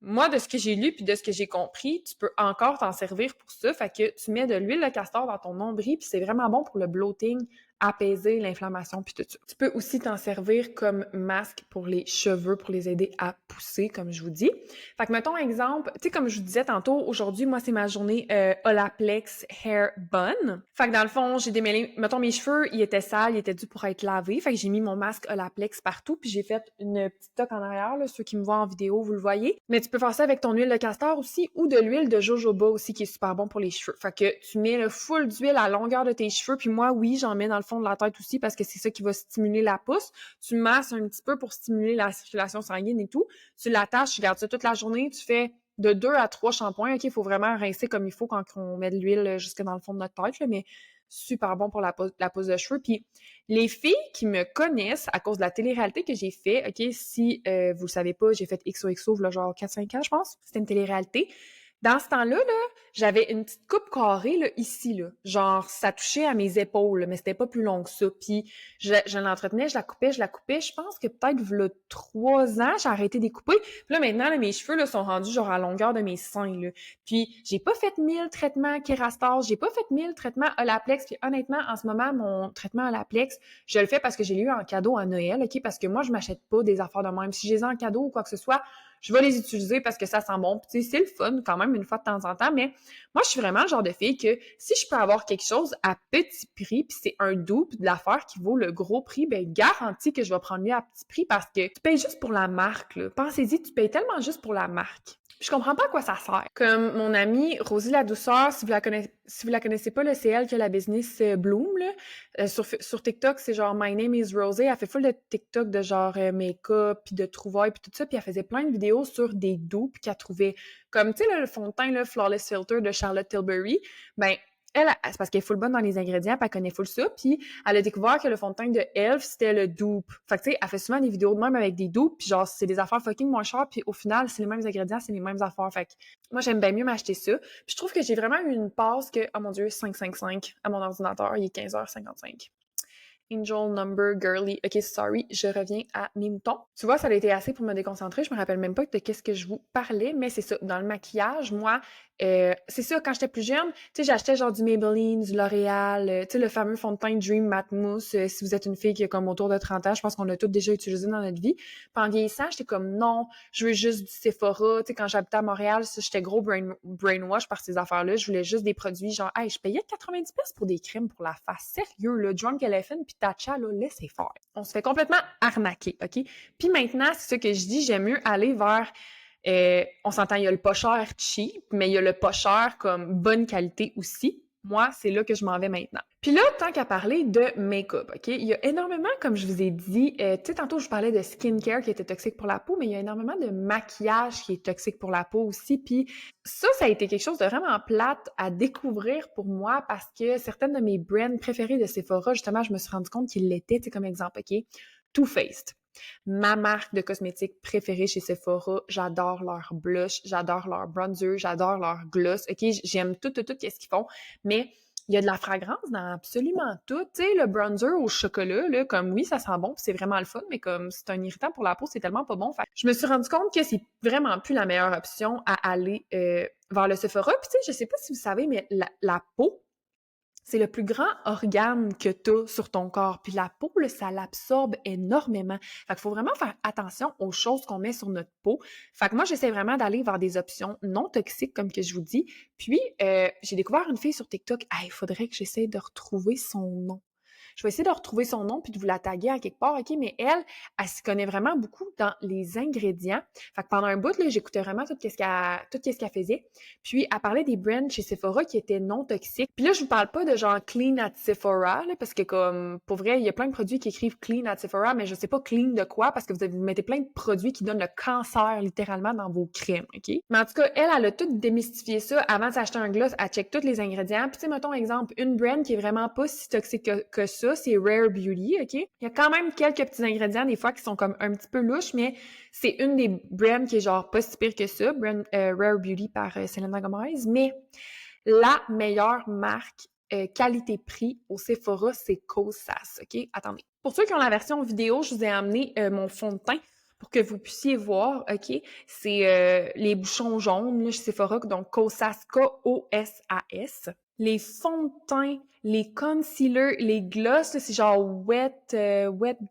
Moi, de ce que j'ai lu puis de ce que j'ai compris, tu peux encore t'en servir pour ça. Fait que tu mets de l'huile de castor dans ton nombril puis c'est vraiment bon pour le bloating, apaiser l'inflammation puis tout ça. Tu peux aussi t'en servir comme masque pour les cheveux pour les aider à pousser, comme je vous dis. Fait que mettons exemple, tu sais comme je vous disais tantôt, aujourd'hui, moi, c'est ma journée Olaplex Hair Bun. Fait que dans le fond, j'ai démêlé, mettons mes cheveux, ils étaient sales, ils étaient dû pour être lavés. Fait que j'ai mis mon masque Olaplex partout puis j'ai fait une petite toque en arrière, là, ceux qui me voient en vidéo, vous le voyez. Mais tu peux faire ça avec ton huile de castor aussi ou de l'huile de jojoba aussi qui est super bon pour les cheveux. Fait que tu mets le full d'huile à longueur de tes cheveux puis moi, oui, j'en mets dans le fond de la tête aussi parce que c'est ça qui va stimuler la pousse. Tu masses un petit peu pour stimuler la circulation sanguine et tout. Tu l'attaches, tu gardes ça toute la journée, tu fais de 2 à 3 shampoings. OK, il faut vraiment rincer comme il faut quand on met de l'huile jusque dans le fond de notre tête, là, mais super bon pour la pousse de cheveux. Puis les filles qui me connaissent à cause de la télé-réalité que j'ai fait, OK, si vous le savez pas, j'ai fait XOXO, là, genre 4-5 ans, je pense. C'était une télé-réalité. Dans ce temps-là, là, j'avais une petite coupe carrée, là, ici, là. Genre, ça touchait à mes épaules, là, mais c'était pas plus long que ça. Puis, je l'entretenais, je la coupais. Je pense que peut-être, v'là 3 ans, j'ai arrêté de les couper. Puis là, maintenant, là, mes cheveux, là, sont rendus, genre, à longueur de mes seins, là. Puis, j'ai pas fait 1000 traitements Kerastase, j'ai pas fait 1000 traitements Olaplex. Puis, honnêtement, en ce moment, mon traitement Olaplex, je le fais parce que j'ai eu en cadeau à Noël, OK? Parce que moi, je m'achète pas des affaires de même. Si j'ai en cadeau ou quoi que ce soit, je vais les utiliser parce que ça sent bon. Puis, tu sais, c'est le fun quand même une fois de temps en temps, mais moi, je suis vraiment le genre de fille que si je peux avoir quelque chose à petit prix, puis c'est un dupe de l'affaire qui vaut le gros prix, ben garantis que je vais prendre mieux à petit prix parce que tu payes juste pour la marque, là. Pensez-y, tu payes tellement juste pour la marque. Puis je comprends pas à quoi ça sert. Comme mon amie Rosie La Douceur, si vous la connaissez pas, là, c'est elle qui a la business Bloom, là. Sur TikTok, c'est genre My Name is Rosie. Elle fait full de TikTok de genre make-up, puis de trouvailles, puis tout ça. Puis elle faisait plein de vidéos sur des dupes qu'elle trouvait. Comme, tu sais, le fond de teint, là, Flawless Filter de Charlotte Tilbury. Ben, elle, c'est parce qu'elle est full bonne dans les ingrédients, puis elle connaît full ça, puis elle a découvert que le fond de teint de Elf, c'était le dupe. Fait que, tu sais, elle fait souvent des vidéos de même avec des dupes, puis genre, c'est des affaires fucking moins chères, puis au final, c'est les mêmes ingrédients, c'est les mêmes affaires. Fait que moi, j'aime bien mieux m'acheter ça. Puis je trouve que j'ai vraiment eu une passe que, oh mon Dieu, 555 à mon ordinateur, il est 15h55. Angel number girly. OK, sorry, je reviens à mes moutons. Tu vois, ça a été assez pour me déconcentrer. Je me rappelle même pas de qu'est-ce que je vous parlais, mais c'est ça. Dans le maquillage, moi, c'est ça, quand j'étais plus jeune, tu sais, j'achetais genre du Maybelline, du L'Oréal, tu sais, le fameux fond de teint Dream Matte Mousse. Si vous êtes une fille qui a comme autour de 30 ans, je pense qu'on l'a toutes déjà utilisé dans notre vie. Puis en vieillissant, j'étais comme non, je veux juste du Sephora. Tu sais, quand j'habitais à Montréal, j'étais gros brainwash par ces affaires-là. Je voulais juste des produits genre, hey, je payais 90$ pour des crèmes pour la face. Sérieux, le Drunk Elephant puis Tatcha, là, laissez faire. On se fait complètement arnaquer, OK? Puis maintenant, c'est ça que je dis, j'aime mieux aller vers on s'entend, il y a le pas cher cheap, mais il y a le pas cher comme bonne qualité aussi. Moi, c'est là que je m'en vais maintenant. Puis là, tant qu'à parler de make-up, OK? Il y a énormément, comme je vous ai dit, tu sais, tantôt, je parlais de skincare qui était toxique pour la peau, mais il y a énormément de maquillage qui est toxique pour la peau aussi. Puis ça a été quelque chose de vraiment plate à découvrir pour moi parce que certaines de mes brands préférées de Sephora, justement, je me suis rendu compte qu'ils l'étaient, tu sais, comme exemple, OK? Too Faced. Ma marque de cosmétiques préférée chez Sephora, j'adore leur blush, j'adore leur bronzer, j'adore leur gloss. OK, j'aime tout qu'est-ce qu'ils font, mais il y a de la fragrance dans absolument tout. Tu sais, le bronzer au chocolat, là, comme oui, ça sent bon, puis c'est vraiment le fun, mais comme c'est un irritant pour la peau, c'est tellement pas bon. Fait je me suis rendu compte que c'est vraiment plus la meilleure option à aller vers le Sephora. Puis tu sais, je sais pas si vous savez, mais la peau, c'est le plus grand organe que tu as sur ton corps. Puis la peau, là, ça l'absorbe énormément. Fait qu'il faut vraiment faire attention aux choses qu'on met sur notre peau. Fait que moi, j'essaie vraiment d'aller vers des options non toxiques, comme que je vous dis. Puis, j'ai découvert une fille sur TikTok. Ah, il faudrait que j'essaie de retrouver son nom. Je vais essayer de retrouver son nom puis de vous la taguer à quelque part, OK? Mais elle s'y connaît vraiment beaucoup dans les ingrédients. Fait que pendant un bout, là, j'écoutais vraiment tout ce qu'elle faisait. Puis, elle parlait des brands chez Sephora qui étaient non toxiques. Puis là, je vous parle pas de genre clean at Sephora, là, parce que comme, pour vrai, il y a plein de produits qui écrivent clean at Sephora, mais je sais pas clean de quoi, parce que vous mettez plein de produits qui donnent le cancer, littéralement, dans vos crèmes, OK? Mais en tout cas, elle a tout démystifié ça avant de s'acheter un gloss. Elle check tous les ingrédients. Puis, tu sais, mettons, exemple, une brand qui est vraiment pas si toxique que ça, c'est Rare Beauty, OK? Il y a quand même quelques petits ingrédients, des fois, qui sont comme un petit peu louches, mais c'est une des brands qui est genre pas si pire que ça, Rare Beauty par Selena Gomez, mais la meilleure marque qualité-prix au Sephora, c'est Kosas, OK? Attendez. Pour ceux qui ont la version vidéo, je vous ai amené mon fond de teint. pour que vous puissiez voir, OK, c'est les bouchons jaunes là, chez Sephora, donc Kosas, Kosas. Les fonds de teint, les concealers, les gloss, là, c'est genre wet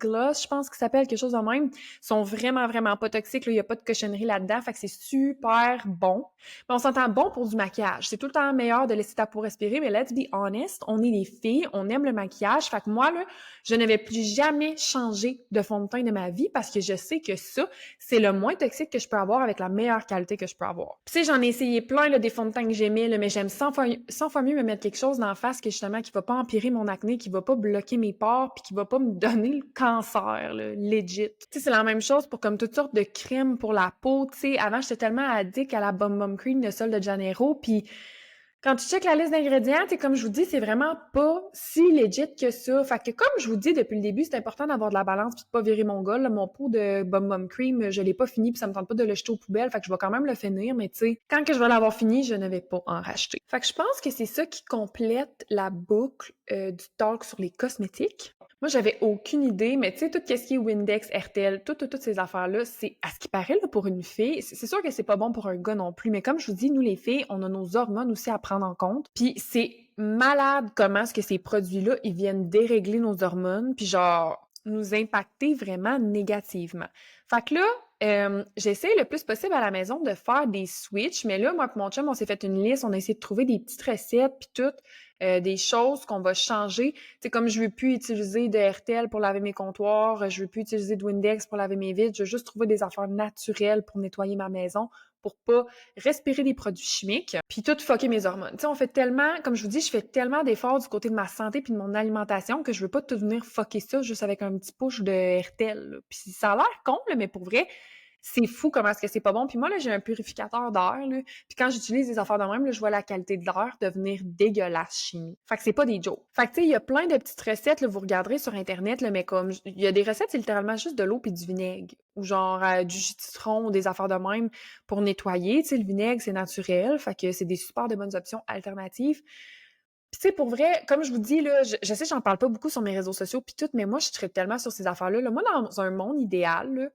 gloss, je pense que ça s'appelle quelque chose de même, sont vraiment, vraiment pas toxiques. Il n'y a pas de cochonnerie là-dedans, fait que c'est super bon. Mais on s'entend bon pour du maquillage. C'est tout le temps meilleur de laisser ta peau respirer, mais let's be honest, on est les filles, on aime le maquillage. Fait que moi, là, je ne vais plus jamais changer de fond de teint de ma vie parce que je sais que ça, c'est le moins toxique que je peux avoir avec la meilleure qualité que je peux avoir. Puis tu sais, j'en ai essayé plein, là, des fonds de teint que j'aimais, là, mais j'aime 100 fois mieux me mettre quelque chose d'en face qui va pas empirer mon acné, qui va pas bloquer mes pores, puis qui va pas me donner le cancer, là, legit. Tu sais, c'est la même chose pour comme toutes sortes de crèmes pour la peau, tu sais. Avant, j'étais tellement addict à la Bum Bum Cream de Sol de Janeiro, puis quand tu checkes la liste d'ingrédients, comme je vous dis, c'est vraiment pas si legit que ça. Fait que comme je vous dis depuis le début, c'est important d'avoir de la balance puis de pas virer mon gars. Là, mon pot de Bum Bum Cream, je l'ai pas fini puis ça me tente pas de le jeter aux poubelles. Fait que je vais quand même le finir, mais tu sais, quand que je vais l'avoir fini, je ne vais pas en racheter. Fait que je pense que c'est ça qui complète la boucle du talk sur les cosmétiques. Moi, j'avais aucune idée, mais tu sais, tout ce qui est Windex, RTL, toutes ces affaires-là, c'est à ce qui paraît là, pour une fille. C'est sûr que c'est pas bon pour un gars non plus, mais comme je vous dis, nous les filles, on a nos hormones aussi à prendre en compte. Puis c'est malade comment est-ce que ces produits-là, ils viennent dérégler nos hormones, puis genre nous impacter vraiment négativement. Fait que là, j'essaie le plus possible à la maison de faire des switches, mais là, moi et mon chum, on s'est fait une liste, on a essayé de trouver des petites recettes, puis tout. Des choses qu'on va changer. Tu sais, comme je veux plus utiliser de RTL pour laver mes comptoirs, je veux plus utiliser de Windex pour laver mes vitres, je veux juste trouver des affaires naturelles pour nettoyer ma maison, pour pas respirer des produits chimiques, puis tout fucker mes hormones. Tu sais, on fait tellement, comme je vous dis, je fais tellement d'efforts du côté de ma santé puis de mon alimentation que je veux pas tout venir fucker ça juste avec un petit push de RTL, là. Puis ça a l'air con, là, mais pour vrai, c'est fou comment est-ce que c'est pas bon. Puis moi, là, j'ai un purificateur d'air, là. Puis quand j'utilise des affaires de même, là, je vois la qualité de l'air devenir dégueulasse chimie. Fait que c'est pas des jokes. Fait que tu sais, il y a plein de petites recettes, là, vous regarderez sur Internet, là, mais comme, il y a des recettes, c'est littéralement juste de l'eau puis du vinaigre. Ou genre du jus de citron ou des affaires de même pour nettoyer. Tu sais, le vinaigre, c'est naturel. Fait que c'est des super de bonnes options alternatives. Puis tu sais, pour vrai, comme je vous dis, là, je sais que j'en parle pas beaucoup sur mes réseaux sociaux puis tout, mais moi, je traite tellement sur ces affaires-là. Là. Moi, dans un monde idéal, là,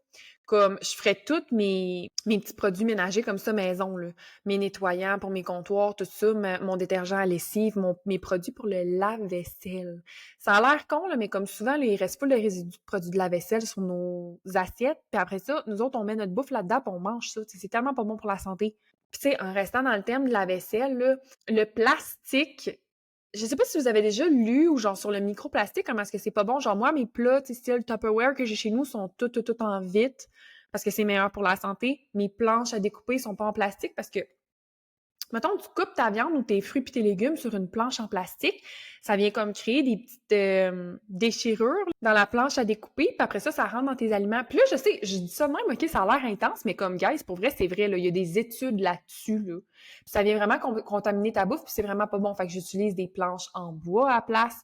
comme je ferais tous mes petits produits ménagers comme ça maison, là. Mes nettoyants pour mes comptoirs, tout ça, mon détergent à lessive, mes produits pour le lave-vaisselle. Ça a l'air con, là, mais comme souvent, là, il reste full de résidus de produits de lave-vaisselle sur nos assiettes. Puis après ça, nous autres, on met notre bouffe là-dedans puis on mange ça. C'est tellement pas bon pour la santé. Puis tu sais, en restant dans le thème de la vaisselle, là, le plastique, je sais pas si vous avez déjà lu ou genre sur le microplastique, comment est-ce que c'est pas bon. Genre moi, mes plats, tu sais, style Tupperware que j'ai chez nous sont tout en vitre parce que c'est meilleur pour la santé. Mes planches à découper sont pas en plastique parce que mettons, tu coupes ta viande ou tes fruits puis tes légumes sur une planche en plastique, ça vient comme créer des petites déchirures dans la planche à découper, puis après ça rentre dans tes aliments. Puis là, je sais, je dis ça de même, OK, ça a l'air intense, mais comme, guys, pour vrai, c'est vrai, là, il y a des études là-dessus, là. Puis ça vient vraiment contaminer ta bouffe, puis c'est vraiment pas bon. Fait que j'utilise des planches en bois à la place.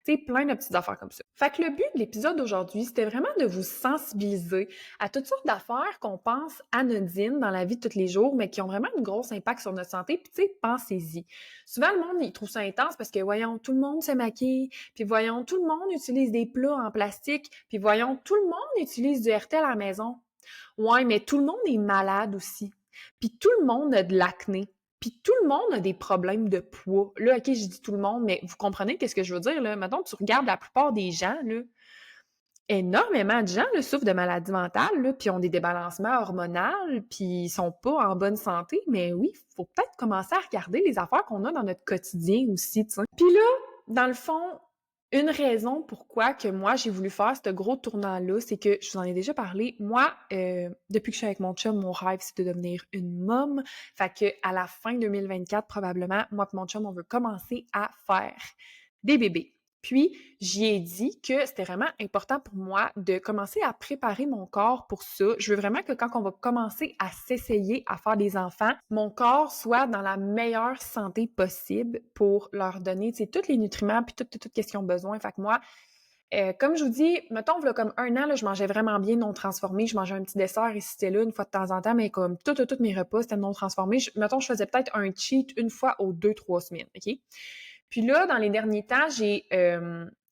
Tu sais, plein de petites affaires comme ça. Fait que le but de l'épisode d'aujourd'hui, c'était vraiment de vous sensibiliser à toutes sortes d'affaires qu'on pense anodines dans la vie de tous les jours, mais qui ont vraiment un gros impact sur notre santé. Puis tu sais, pensez-y. Souvent, le monde, il trouve ça intense parce que, voyons, tout le monde se maquille, puis voyons, tout le monde utilise des plats en plastique, puis voyons, tout le monde utilise du RTL à la maison. Ouais, mais tout le monde est malade aussi. Puis tout le monde a de l'acné. Puis tout le monde a des problèmes de poids. Là, OK, je dis tout le monde, mais vous comprenez qu'est-ce que je veux dire, là? Mettons, tu regardes la plupart des gens, là, énormément de gens là, souffrent de maladies mentales, là, puis ont des débalancements hormonaux, puis ils sont pas en bonne santé. Mais oui, il faut peut-être commencer à regarder les affaires qu'on a dans notre quotidien aussi, tu sais. Puis là, dans le fond, une raison pourquoi que moi, j'ai voulu faire ce gros tournant-là, c'est que, je vous en ai déjà parlé, moi, depuis que je suis avec mon chum, mon rêve, c'est de devenir une mom. Fait que à la fin 2024, probablement, moi et mon chum, on veut commencer à faire des bébés. Puis, j'y ai dit que c'était vraiment important pour moi de commencer à préparer mon corps pour ça. Je veux vraiment que quand on va commencer à s'essayer à faire des enfants, mon corps soit dans la meilleure santé possible pour leur donner, tu sais, tous les nutriments puis tout ce qu'ils ont besoin. Fait que moi, comme je vous dis, mettons, là, comme 1 an, là, je mangeais vraiment bien non transformé. Je mangeais un petit dessert ici, c'était là, une fois de temps en temps, mais comme tous mes repas, c'était non transformé. Mettons, je faisais peut-être un cheat une fois aux 2-3 semaines, OK? Puis là, dans les derniers temps,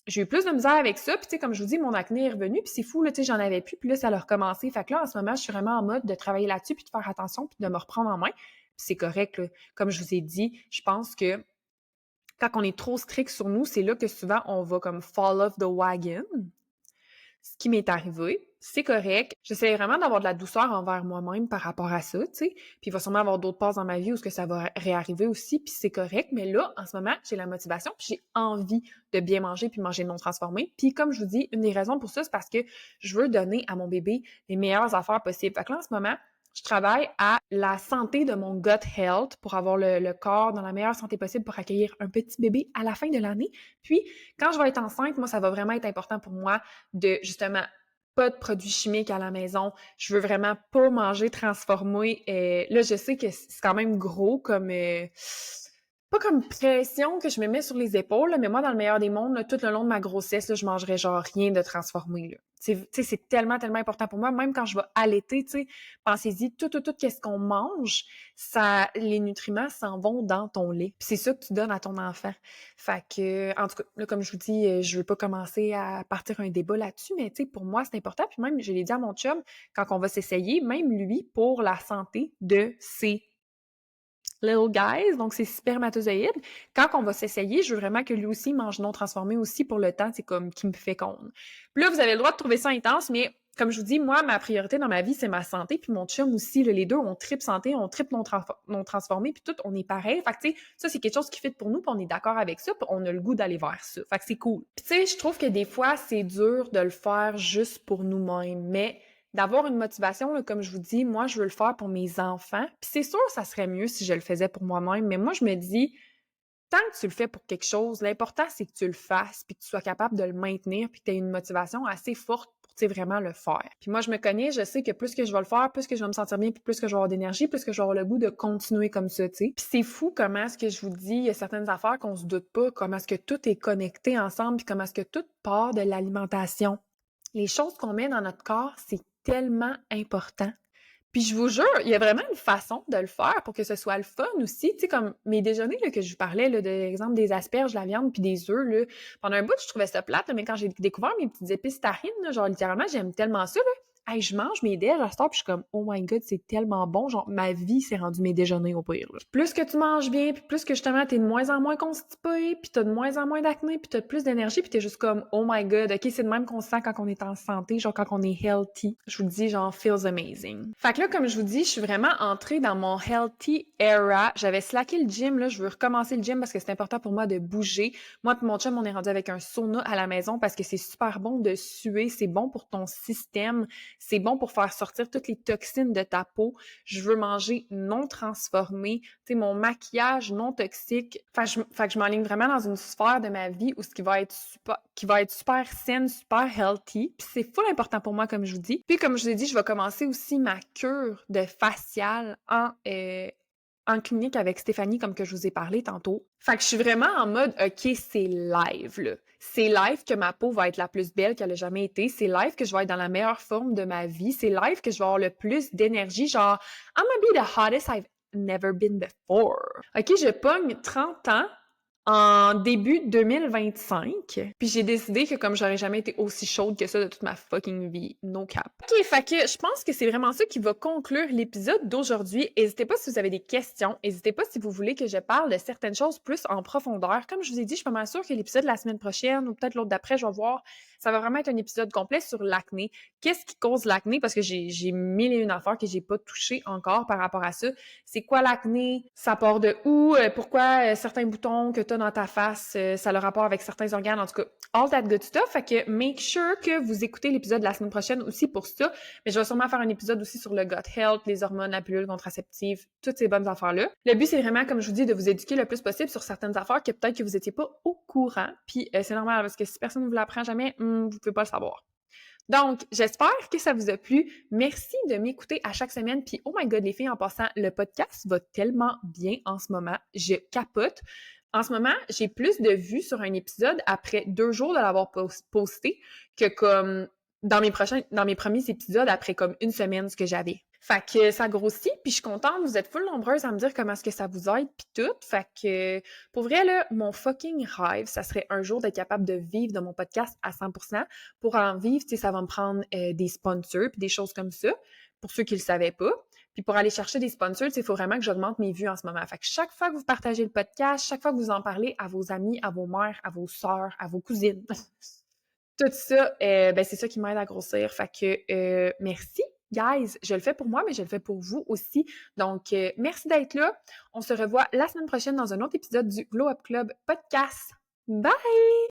j'ai eu plus de misère avec ça, puis tu sais, comme je vous dis, mon acné est revenu, puis c'est fou, là, tu sais, j'en avais plus, puis là, ça a recommencé. Fait que là, en ce moment, je suis vraiment en mode de travailler là-dessus, puis de faire attention, puis de me reprendre en main. Puis c'est correct, là. Comme je vous ai dit, je pense que quand on est trop strict sur nous, c'est là que souvent, on va comme fall off the wagon. Ce qui m'est arrivé, c'est correct. J'essaie vraiment d'avoir de la douceur envers moi-même par rapport à ça, tu sais. Puis il va sûrement avoir d'autres passes dans ma vie où ce que ça va réarriver aussi, puis c'est correct. Mais là, en ce moment, j'ai la motivation, puis j'ai envie de bien manger puis manger non transformé. Puis comme je vous dis, une des raisons pour ça, c'est parce que je veux donner à mon bébé les meilleures affaires possibles. Fait que là, en ce moment, je travaille à la santé de mon gut health pour avoir le corps dans la meilleure santé possible pour accueillir un petit bébé à la fin de l'année. Puis, quand je vais être enceinte, moi, ça va vraiment être important pour moi de, justement, pas de produits chimiques à la maison. Je veux vraiment pas manger transformé. Là, je sais que c'est quand même gros comme... pas comme pression que je me mets sur les épaules, là, mais moi, dans le meilleur des mondes, là, tout le long de ma grossesse, là, je mangerais genre rien de transformé. Là. Tu sais, c'est tellement, tellement important pour moi. Même quand je vais allaiter, tu sais, pensez-y, tout, qu'est-ce qu'on mange, ça, les nutriments s'en vont dans ton lait. Puis c'est ça que tu donnes à ton enfant. Fait que, en tout cas, là, comme je vous dis, je veux pas commencer à partir un débat là-dessus, mais tu sais, pour moi, c'est important. Puis même, je l'ai dit à mon chum, quand on va s'essayer, même lui, pour la santé de ses little guys, donc c'est spermatozoïdes. Quand on va s'essayer, je veux vraiment que lui aussi mange non transformé aussi pour le temps, c'est comme qui me féconde. Puis là, vous avez le droit de trouver ça intense, mais comme je vous dis, moi, ma priorité dans ma vie, c'est ma santé, puis mon chum aussi, là, les deux, on tripe santé, on tripe non transformé, puis tout, on est pareil. Fait que, tu sais, ça, c'est quelque chose qui fit pour nous, puis on est d'accord avec ça, puis on a le goût d'aller vers ça. Fait que c'est cool. Puis tu sais, je trouve que des fois, c'est dur de le faire juste pour nous-mêmes, mais d'avoir une motivation, là, comme je vous dis, moi, je veux le faire pour mes enfants. Puis c'est sûr, ça serait mieux si je le faisais pour moi-même, mais moi, je me dis, tant que tu le fais pour quelque chose, l'important, c'est que tu le fasses, puis que tu sois capable de le maintenir, puis que tu aies une motivation assez forte pour, tu sais, vraiment le faire. Puis moi, je me connais, je sais que plus que je vais le faire, plus que je vais me sentir bien, puis plus que je vais avoir d'énergie, plus que je vais avoir le goût de continuer comme ça, tu sais. Puis c'est fou comment est-ce que je vous dis, il y a certaines affaires qu'on se doute pas, comment est-ce que tout est connecté ensemble, puis comment est-ce que tout part de l'alimentation. Les choses qu'on met dans notre corps, c'est tellement important. Puis je vous jure, il y a vraiment une façon de le faire pour que ce soit le fun aussi. Tu sais, comme mes déjeuners là, que je vous parlais, là, de l'exemple des asperges, la viande puis des œufs, là, pendant un bout, je trouvais ça plate, là, mais quand j'ai découvert mes petites épices tahines, là, genre littéralement, j'aime tellement ça. Là. Hey, je mange mes déj à cette heure, puis je suis comme, oh my god, c'est tellement bon. Genre, ma vie s'est rendue mes déjeuners au pire. Là. Plus que tu manges bien, puis plus que justement, t'es de moins en moins constipé, puis t'as de moins en moins d'acné, puis t'as plus d'énergie, puis t'es juste comme, oh my god, ok, c'est de même qu'on se sent quand on est en santé, genre quand on est healthy. Je vous dis, genre, feels amazing. Fait que là, comme je vous dis, je suis vraiment entrée dans mon healthy era. J'avais slacké le gym, là, je veux recommencer le gym parce que c'est important pour moi de bouger. Moi puis mon chum, on est rendu avec un sauna à la maison parce que c'est super bon de suer, c'est bon pour ton système. C'est bon pour faire sortir toutes les toxines de ta peau. Je veux manger non transformé. Tu sais, mon maquillage non toxique. Fait que je m'enligne vraiment dans une sphère de ma vie où ce qui va être super saine, super healthy. Puis c'est full important pour moi, comme je vous dis. Puis comme je vous ai dit, je vais commencer aussi ma cure de facial en clinique avec Stéphanie, comme que je vous ai parlé tantôt. Fait que je suis vraiment en mode, OK, c'est live, là. C'est live que ma peau va être la plus belle qu'elle a jamais été. C'est live que je vais être dans la meilleure forme de ma vie. C'est live que je vais avoir le plus d'énergie. Genre, I'm gonna be the hottest I've never been before. OK, je pogne 30 ans en début 2025. Puis j'ai décidé que comme j'aurais jamais été aussi chaude que ça de toute ma fucking vie, no cap. OK, fait que je pense que c'est vraiment ça qui va conclure l'épisode d'aujourd'hui. N'hésitez pas si vous avez des questions. N'hésitez pas si vous voulez que je parle de certaines choses plus en profondeur. Comme je vous ai dit, je suis pas mal sûre que l'épisode de la semaine prochaine ou peut-être l'autre d'après, je vais voir. Ça va vraiment être un épisode complet sur l'acné. Qu'est-ce qui cause l'acné? Parce que j'ai mille et une affaires que j'ai pas touchées encore par rapport à ça. C'est quoi l'acné? Ça part de où? Pourquoi certains boutons que tu as dans ta face, ça a le rapport avec certains organes? En tout cas, all that good stuff. Fait que make sure que vous écoutez l'épisode de la semaine prochaine aussi pour ça. Mais je vais sûrement faire un épisode aussi sur le gut health, les hormones, la pilule contraceptive, toutes ces bonnes affaires-là. Le but, c'est vraiment, comme je vous dis, de vous éduquer le plus possible sur certaines affaires que peut-être que vous étiez pas au courant. Puis c'est normal parce que si personne ne vous l'apprend jamais, vous pouvez pas le savoir. Donc, j'espère que ça vous a plu. Merci de m'écouter à chaque semaine. Puis, oh my god, les filles, en passant, le podcast va tellement bien en ce moment. Je capote. En ce moment, j'ai plus de vues sur un épisode après 2 jours de l'avoir posté que comme dans mes premiers épisodes après comme 1 semaine ce que j'avais. Fait que ça grossit, puis je suis contente, vous êtes full nombreuses à me dire comment est-ce que ça vous aide, puis tout. Fait que, pour vrai, là, mon fucking rêve, ça serait un jour d'être capable de vivre de mon podcast à 100%. Pour en vivre, tu sais, ça va me prendre des sponsors, puis des choses comme ça, pour ceux qui le savaient pas. Puis pour aller chercher des sponsors, il faut vraiment que j'augmente mes vues en ce moment. Fait que chaque fois que vous partagez le podcast, chaque fois que vous en parlez à vos amis, à vos mères, à vos sœurs, à vos cousines, tout ça, ben c'est ça qui m'aide à grossir. Fait que merci, guys. Je le fais pour moi, mais je le fais pour vous aussi. Donc, merci d'être là. On se revoit la semaine prochaine dans un autre épisode du Glow Up Club podcast. Bye!